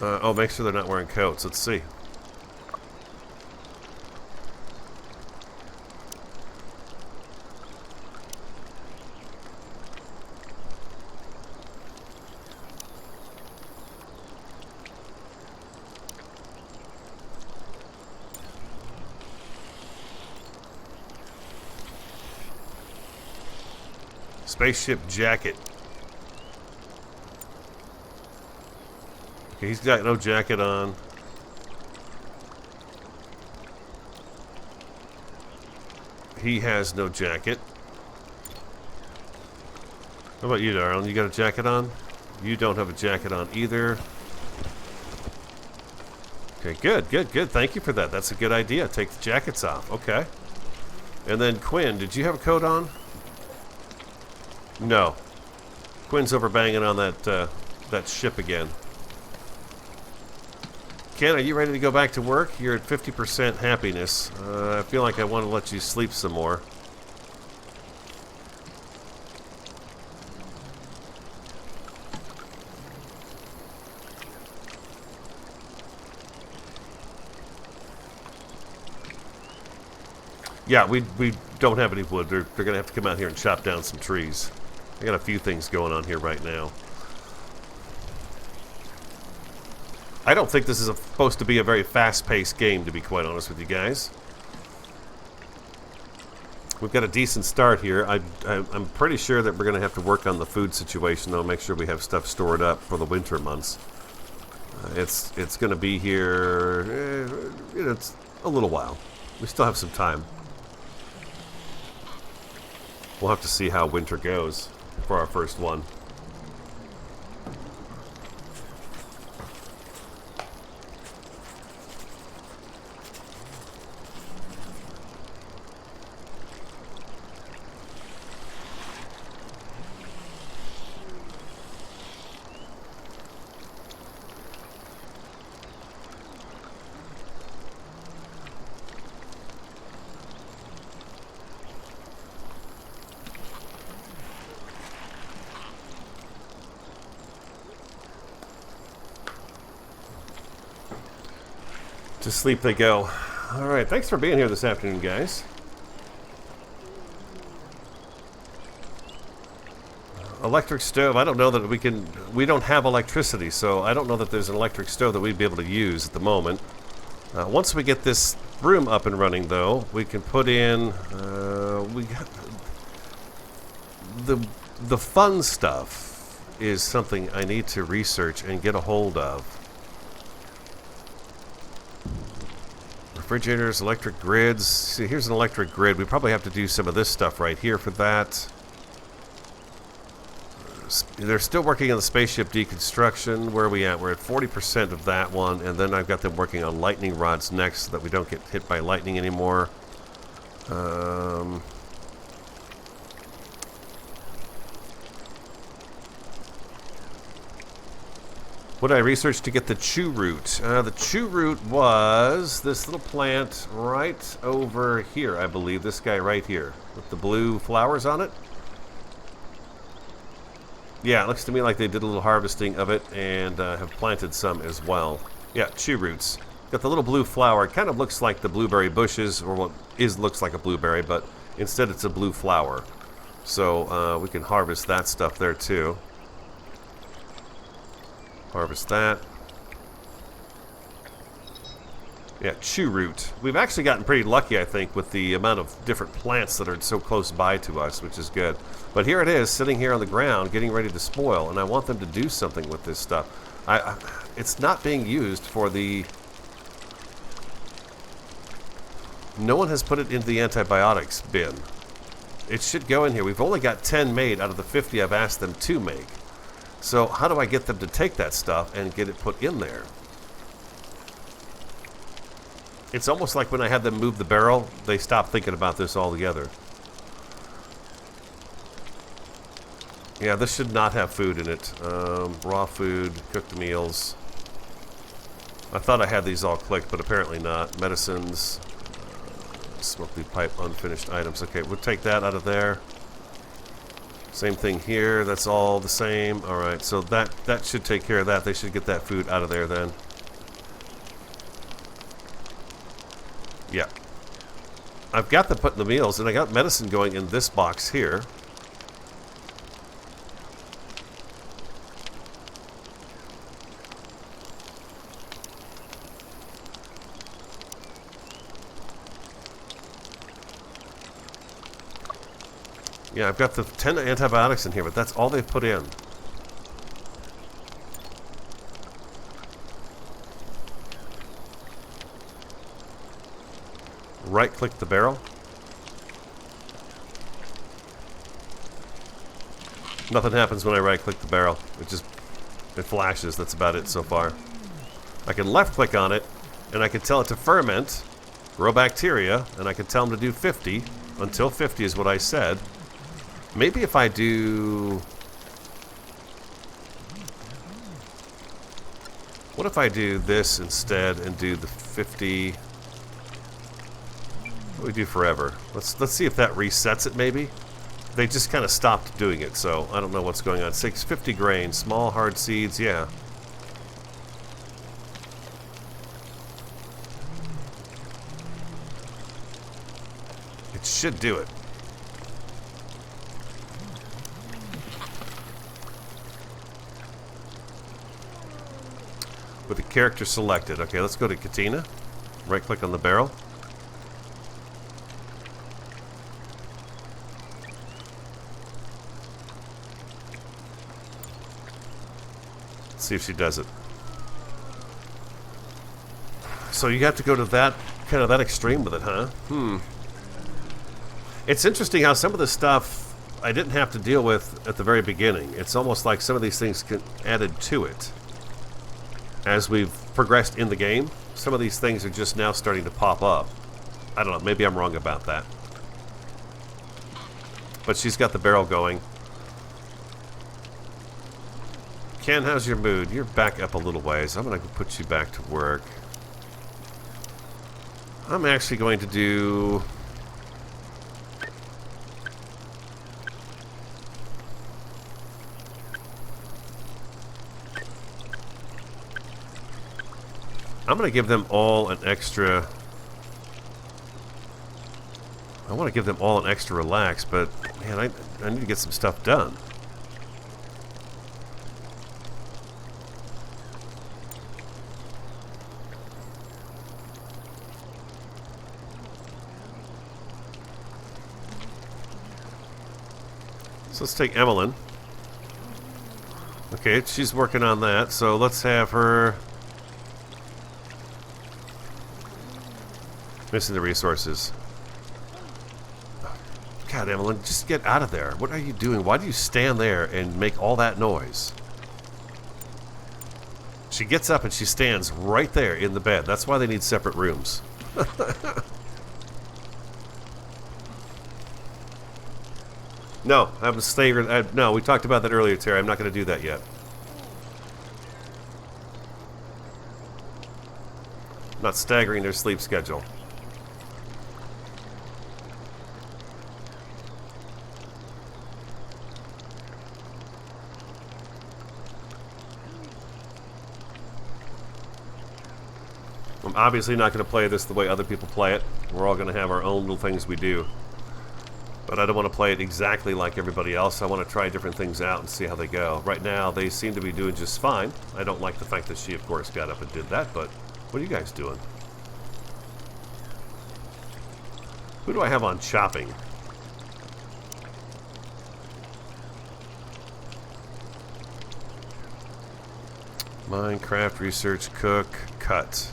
Oh, make sure they're not wearing coats. Let's see. Spaceship jacket. Okay, he's got no jacket on. He has no jacket. How about you, darling? You got a jacket on? You don't have a jacket on either. Okay, good, good, good. Thank you for that. That's a good idea. Take the jackets off. Okay. And then Quinn, did you have a coat on? No. Quinn's over banging on that ship again. Ken, are you ready to go back to work? You're at 50% happiness. I feel like I want to let you sleep some more. Yeah, we don't have any wood. They're going to have to come out here and chop down some trees. I got a few things going on here right now. I don't think this is supposed to be a very fast-paced game, to be quite honest with you guys. We've got a decent start here. I'm pretty sure that we're going to have to work on the food situation, though. Make sure we have stuff stored up for the winter months. It's going to be here. It's a little while. We still have some time. We'll have to see how winter goes for our first one. To sleep they go. Alright, thanks for being here this afternoon, guys. Electric stove, I don't know that we don't have electricity, so I don't know that there's an electric stove that we'd be able to use at the moment. Once we get this room up and running, though, we can put in, the fun stuff is something I need to research and get a hold of. refrigerators, electric grids. See, here's an electric grid. We probably have to do some of this stuff right here for that. They're still working on the spaceship deconstruction. Where are we at? We're at 40% of that one, and then I've got them working on lightning rods next so that we don't get hit by lightning anymore. What did I research to get the chew root? The chew root was this little plant right over here, I believe. This guy right here with the blue flowers on it. Yeah, it looks to me like they did a little harvesting of it and have planted some as well. Yeah, chew roots. Got the little blue flower. It kind of looks like the blueberry bushes, or what looks like a blueberry, but instead it's a blue flower. So we can harvest that stuff there too. Harvest that. Yeah, chew root. We've actually gotten pretty lucky, I think, with the amount of different plants that are so close by to us, which is good. But here it is, sitting here on the ground, getting ready to spoil, and I want them to do something with this stuff. It's not being used for the... No one has put it into the antibiotics bin. It should go in here. We've only got 10 made out of the 50 I've asked them to make. So how do I get them to take that stuff and get it put in there? It's almost like when I had them move the barrel, they stopped thinking about this altogether. Yeah, this should not have food in it. Raw food, cooked meals. I thought I had these all clicked, but apparently not. Medicines, smoky pipe, unfinished items. Okay, we'll take that out of there. Same thing here. That's all the same. All right, so that should take care of that. They should get that food out of there then. Yeah. I've got them putting the meals, and I got medicine going in this box here. Yeah, I've got the 10 antibiotics in here, but that's all they've put in. Right-click the barrel. Nothing happens when I right-click the barrel. It flashes. That's about it so far. I can left-click on it, and I can tell it to ferment, grow bacteria, and I can tell them to do 50, until 50 is what I said. Maybe if I do... What if I do this instead and do the 50... What do we do forever? Let's see if that resets it maybe. They just kind of stopped doing it, so I don't know what's going on. 650 grain, small hard seeds, yeah. It should do it. With the character selected. Okay, let's go to Katina. Right click on the barrel. Let's see if she does it. So you have to go to that kind of that extreme with it, huh? It's interesting how some of the stuff I didn't have to deal with at the very beginning. It's almost like some of these things get added to it. As we've progressed in the game, some of these things are just now starting to pop up. I don't know, maybe I'm wrong about that. But she's got the barrel going. Ken, how's your mood? You're back up a little ways. I'm going to put you back to work. I'm actually going to do... I'm going to give them all an extra... I want to give them all an extra relax, but man, I need to get some stuff done. So let's take Emmeline. Okay, she's working on that, so let's have her... Missing the resources. God, Evelyn, just get out of there. What are you doing? Why do you stand there and make all that noise? She gets up and she stands right there in the bed. That's why they need separate rooms. No, I'm staggering. No, we talked about that earlier, Terry. I'm not going to do that yet. I'm not staggering their sleep schedule. I'm obviously not going to play this the way other people play it. We're all going to have our own little things we do. But I don't want to play it exactly like everybody else. I want to try different things out and see how they go. Right now, they seem to be doing just fine. I don't like the fact that she, of course, got up and did that, but what are you guys doing? Who do I have on chopping? Minecraft, research, cook, cut.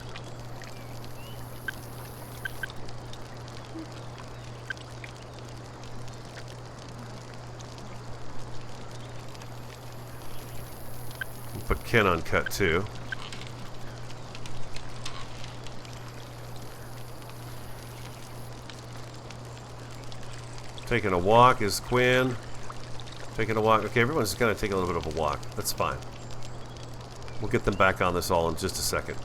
Put Ken on cut too. Taking a walk is Quinn. Taking a walk. Okay, everyone's going to take a little bit of a walk. That's fine. We'll get them back on this all in just a second.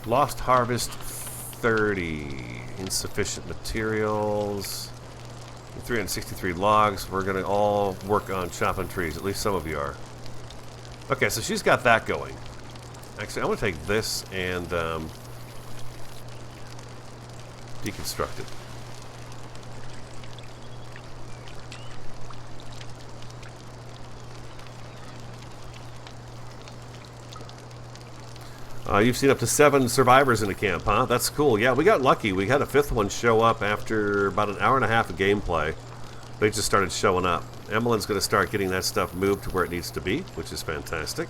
Lost harvest 30. Insufficient materials. 363 logs. We're going to all work on chopping trees. At least some of you are. Okay, so she's got that going. Actually, I'm going to take this and deconstruct it. You've seen up to 7 survivors in the camp, huh? That's cool. Yeah, we got lucky. We had a 5th one show up after about an hour and a half of gameplay. They just started showing up. Emmeline's going to start getting that stuff moved to where it needs to be, which is fantastic.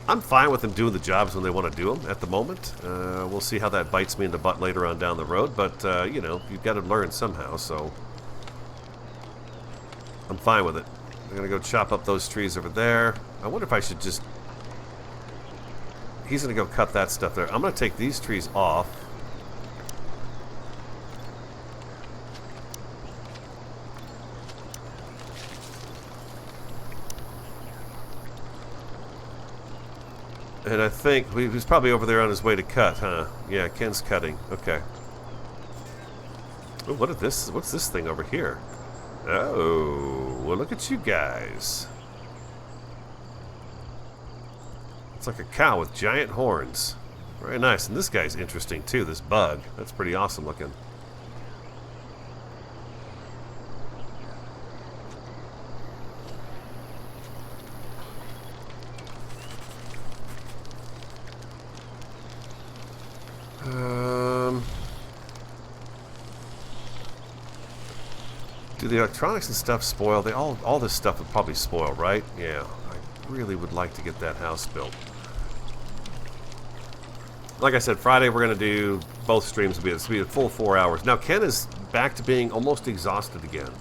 I'm fine with them doing the jobs when they want to do them at the moment. We'll see how that bites me in the butt later on down the road, but, you know, you've got to learn somehow, so I'm fine with it. I'm going to go chop up those trees over there. I wonder if I should just... He's going to go cut that stuff there. I'm going to take these trees off. And I think he's probably over there on his way to cut, huh? Yeah, Ken's cutting. Okay. Oh, what is this? What's this thing over here? Oh, well, look at you guys. It's like a cow with giant horns. Very nice. And this guy's interesting, too, this bug. That's pretty awesome looking. Do the electronics and stuff spoil? All this stuff would probably spoil, right? Yeah. I really would like to get that house built. Like I said, Friday we're going to do both streams. It'll be a full 4 hours. Now Ken is back to being almost exhausted again.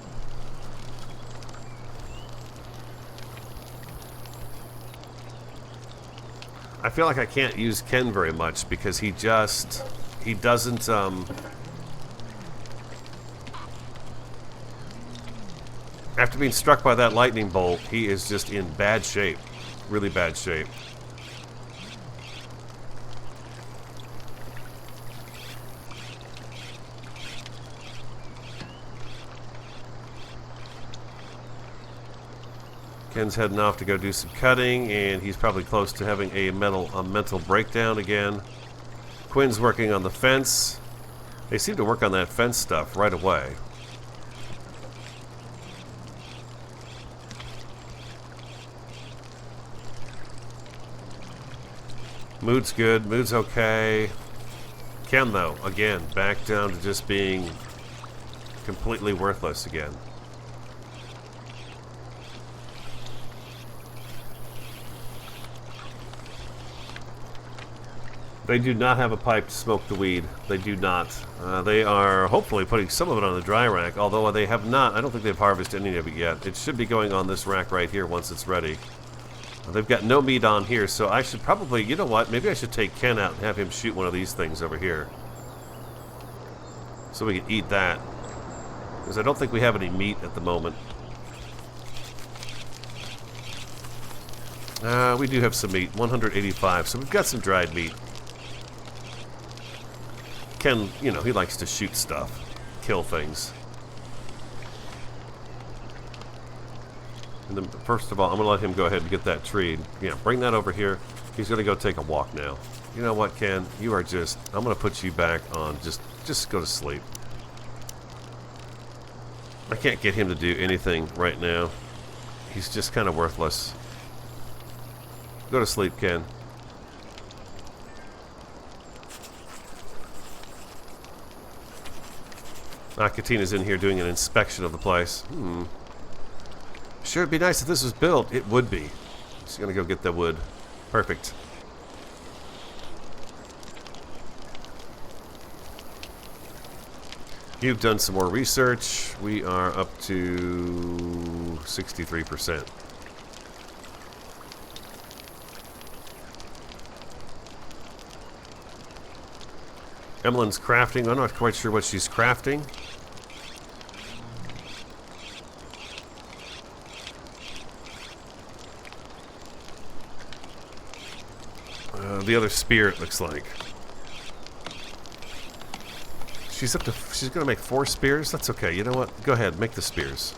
I feel like I can't use Ken very much because he doesn't after being struck by that lightning bolt, he is just in bad shape. Really bad shape. Ken's heading off to go do some cutting, and he's probably close to having a mental breakdown again. Quinn's working on the fence. They seem to work on that fence stuff right away. Mood's good. Mood's okay. Ken, though, again, back down to just being completely worthless again. They do not have a pipe to smoke the weed. They do not. They are hopefully putting some of it on the dry rack, although they have not. I don't think they've harvested any of it yet. It should be going on this rack right here once it's ready. They've got no meat on here, so I should probably, you know what, maybe I should take Ken out and have him shoot one of these things over here. So we can eat that. Because I don't think we have any meat at the moment. We do have some meat, 185, so we've got some dried meat. Ken, you know, he likes to shoot stuff, kill things. And then, first of all, I'm going to let him go ahead and get that tree. Yeah, bring that over here. He's going to go take a walk now. You know what, Ken? You are just... I'm going to put you back on. Just go to sleep. I can't get him to do anything right now. He's just kind of worthless. Go to sleep, Ken. Katina's in here doing an inspection of the place. Sure, it'd be nice if this was built. It would be. She's gonna go get the wood. Perfect. You've done some more research. We are up to 63%. Emmeline's crafting. I'm not quite sure what she's crafting. The other spear, it looks like. She's up to. She's gonna make 4 spears. That's okay. You know what? Go ahead, make the spears.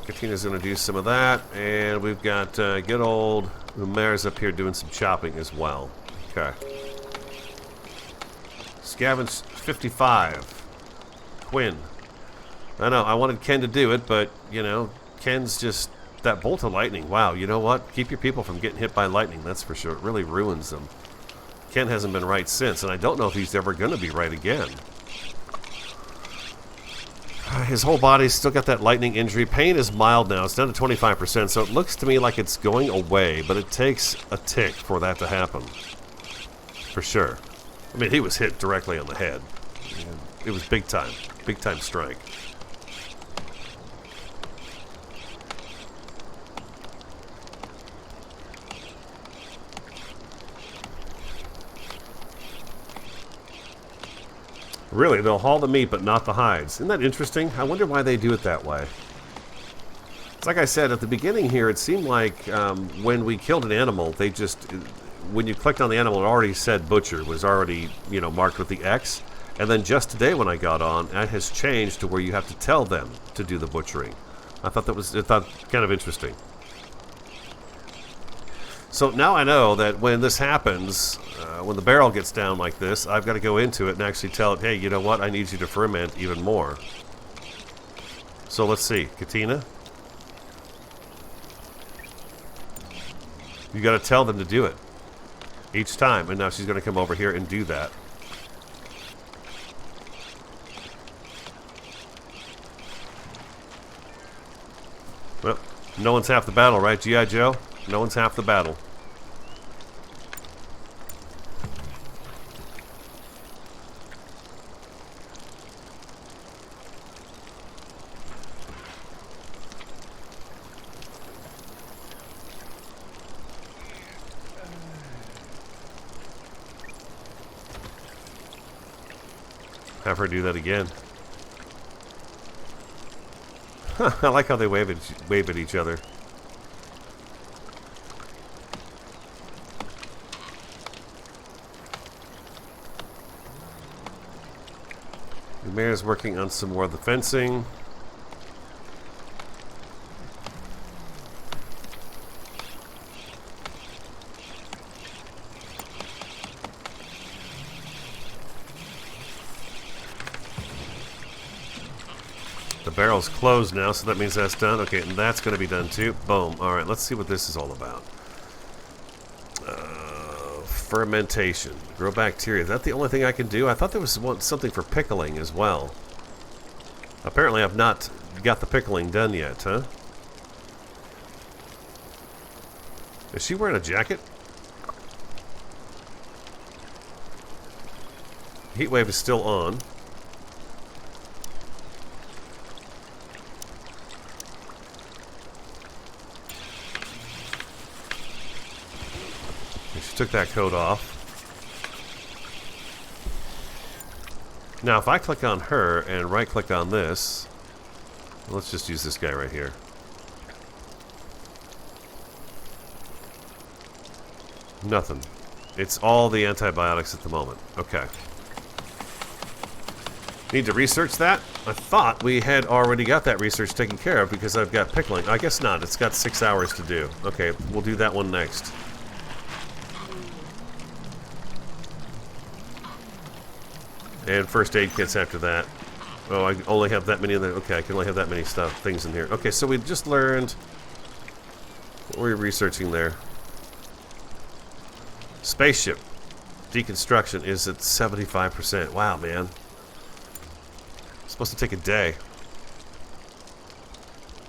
Katina's gonna do some of that, and we've got good old Umair's up here doing some chopping as well. Okay. Scavenge 55. Quinn. I know. I wanted Ken to do it, but you know, Ken's just. That bolt of lightning, wow, you know what? Keep your people from getting hit by lightning, that's for sure. It really ruins them. Ken hasn't been right since, and I don't know if he's ever going to be right again. His whole body's still got that lightning injury. Pain is mild now. It's down to 25%, so it looks to me like it's going away, but it takes a tick for that to happen. For sure. I mean, he was hit directly on the head. It was big time. Big time strike. Really, they'll haul the meat but not the hides. Isn't that interesting? I wonder why they do it that way. It's like I said at the beginning here, it seemed like when we killed an animal, they just, when you clicked on the animal, it already said butcher, was already, you know, marked with the X. And then just today when I got on, that has changed to where you have to tell them to do the butchering. I thought that was kind of interesting. So now I know that when this happens, when the barrel gets down like this, I've got to go into it and actually tell it, hey, you know what? I need you to ferment even more. So let's see. Katina? You got to tell them to do it each time. And now she's going to come over here and do that. Well, no one's half the battle, right, G.I. Joe? No one's half the battle. Have her do that again. I like how they wave at each other. The mayor's working on some more of the fencing. The barrel's closed now, so that means that's done. Okay, and that's going to be done too. Boom. Alright, let's see what this is all about. Fermentation. Grow bacteria. Is that the only thing I can do? I thought there was something for pickling as well. Apparently I've not got the pickling done yet, huh? Is she wearing a jacket? Heat wave is still on. She took that coat off. Now, if I click on her and right-click on this, let's just use this guy right here. Nothing. It's all the antibiotics at the moment. Okay. Need to research that? I thought we had already got that research taken care of because I've got pickling. I guess not. It's got 6 hours to do. Okay, we'll do that one next. And first aid kits after that. Oh, I only have that many in there. Okay, I can only have that many things in here. Okay, so we just learned... What were we researching there? Spaceship deconstruction is at 75%. Wow, man. It's supposed to take a day.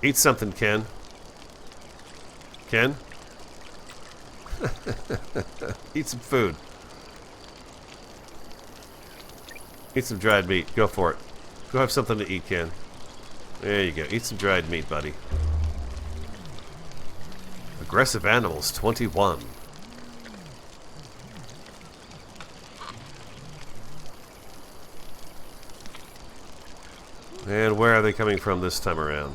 Eat something, Ken. Ken? Eat some food. Eat some dried meat. Go for it. Go have something to eat, Ken. There you go. Eat some dried meat, buddy. Aggressive animals, 21. And where are they coming from this time around?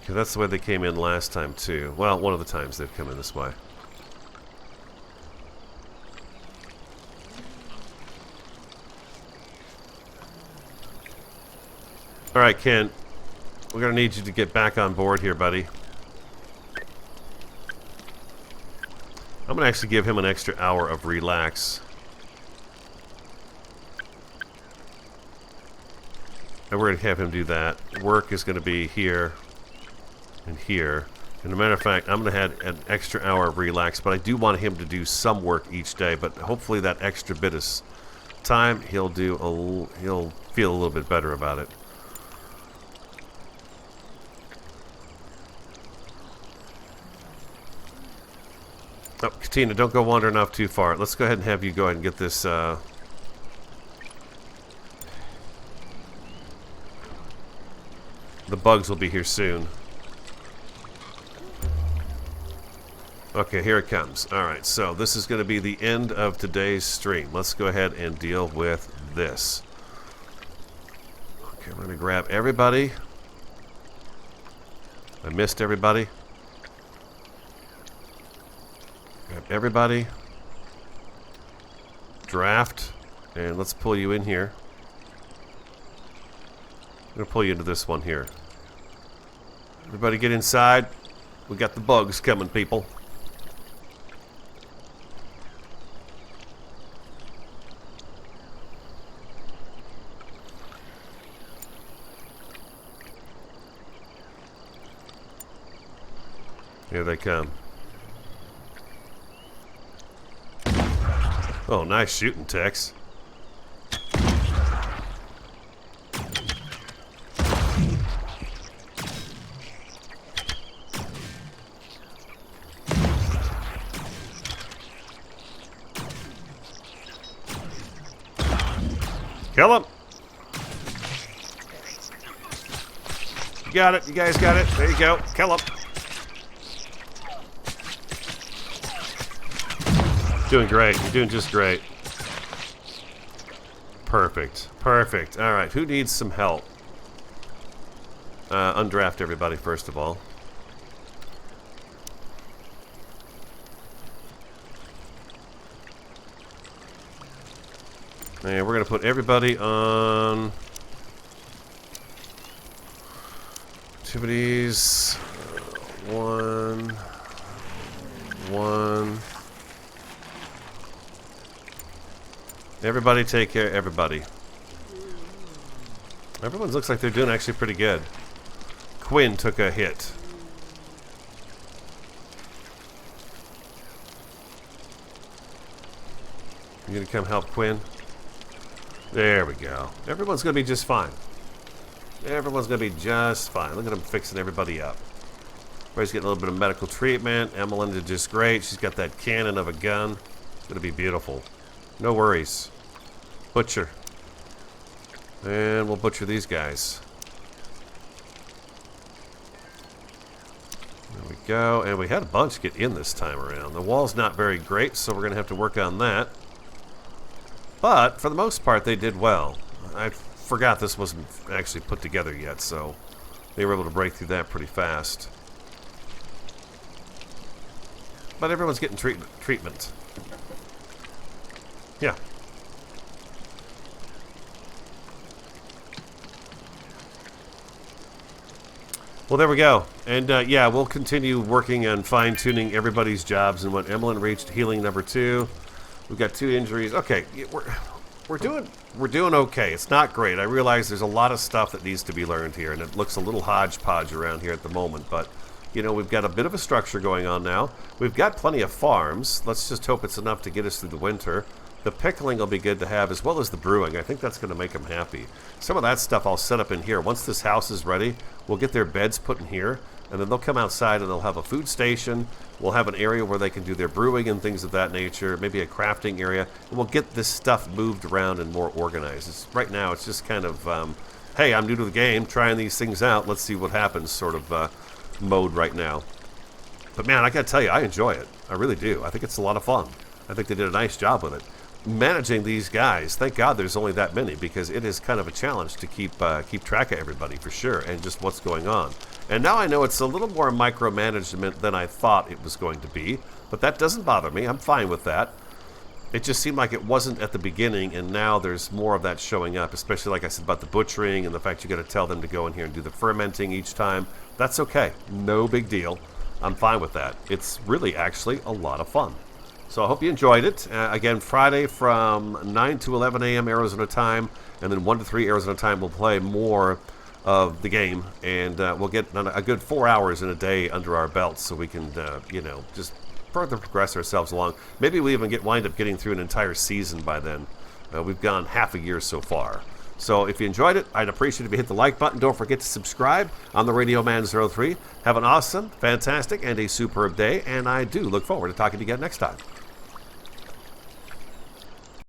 Okay, that's the way they came in last time, too. Well, one of the times they've come in this way. Alright, Ken. We're going to need you to get back on board here, buddy. I'm going to actually give him an extra hour of relax. And we're going to have him do that. Work is going to be here and here. And as a matter of fact, I'm going to have an extra hour of relax, but I do want him to do some work each day. But hopefully that extra bit of time, he'll feel a little bit better about it. Oh, Katina, don't go wandering off too far. Let's go ahead and have you go ahead and get this, the bugs will be here soon. Okay, here it comes. Alright, so this is going to be the end of today's stream. Let's go ahead and deal with this. Okay, we're going to grab everybody. I missed everybody. Grab everybody. Draft. And let's pull you in here. I'm going to pull you into this one here. Everybody get inside. We got the bugs coming, people. Here they come. Oh, nice shooting, Tex. Kill him. You got it. You guys got it. There you go. Kill him. Doing great. You're doing just great. Perfect. Perfect. All right. Who needs some help? Undraft everybody, first of all. And we're going to put everybody on activities. One. Everybody take care of everybody. Everyone looks like they're doing actually pretty good. Quinn took a hit. You gonna come help Quinn? There we go. Everyone's going to be just fine. Everyone's going to be just fine. Look at them fixing everybody up. Everybody's getting a little bit of medical treatment. Emmeline did just great. She's got that cannon of a gun. It's going to be beautiful. No worries. Butcher. And we'll butcher these guys. There we go. And we had a bunch get in this time around. The wall's not very great, so we're going to have to work on that. But, for the most part, they did well. I forgot this wasn't actually put together yet, so they were able to break through that pretty fast. But everyone's getting treatment. Yeah. Well, there we go. And, yeah, we'll continue working on fine-tuning everybody's jobs. And when Emmeline reached healing number 2, we've got 2 injuries. Okay, we're doing okay. It's not great. I realize there's a lot of stuff that needs to be learned here, and it looks a little hodgepodge around here at the moment. But, you know, we've got a bit of a structure going on now. We've got plenty of farms. Let's just hope it's enough to get us through the winter. The pickling will be good to have, as well as the brewing. I think that's going to make them happy. Some of that stuff I'll set up in here. Once this house is ready, we'll get their beds put in here, and then they'll come outside and they'll have a food station. We'll have an area where they can do their brewing and things of that nature, maybe a crafting area, and we'll get this stuff moved around and more organized. Right now, it's just kind of, hey, I'm new to the game, trying these things out, let's see what happens sort of mode right now. But man, I gotta tell you, I enjoy it. I really do. I think it's a lot of fun. I think they did a nice job with it. Managing these guys, thank God there's only that many, because it is kind of a challenge to keep track of everybody for sure, and just what's going on. And now I know it's a little more micromanagement than I thought it was going to be, but that doesn't bother me. I'm fine with that. It just seemed like it wasn't at the beginning, and now there's more of that showing up, especially like I said about the butchering and the fact you got to tell them to go in here and do the fermenting each time. That's okay. No big deal. I'm fine with that. It's really actually a lot of fun. So I hope you enjoyed it. Again, Friday from 9 to 11 a.m. Arizona time, and then 1 to 3 Arizona time, we'll play more of the game, and we'll get a good 4 hours in a day under our belts, so we can, you know, just further progress ourselves along. Maybe we even wind up getting through an entire season by then. We've gone half a year so far. So if you enjoyed it, I'd appreciate it if you hit the like button. Don't forget to subscribe on the Radio Man 03. Have an awesome, fantastic, and a superb day, and I do look forward to talking to you again next time.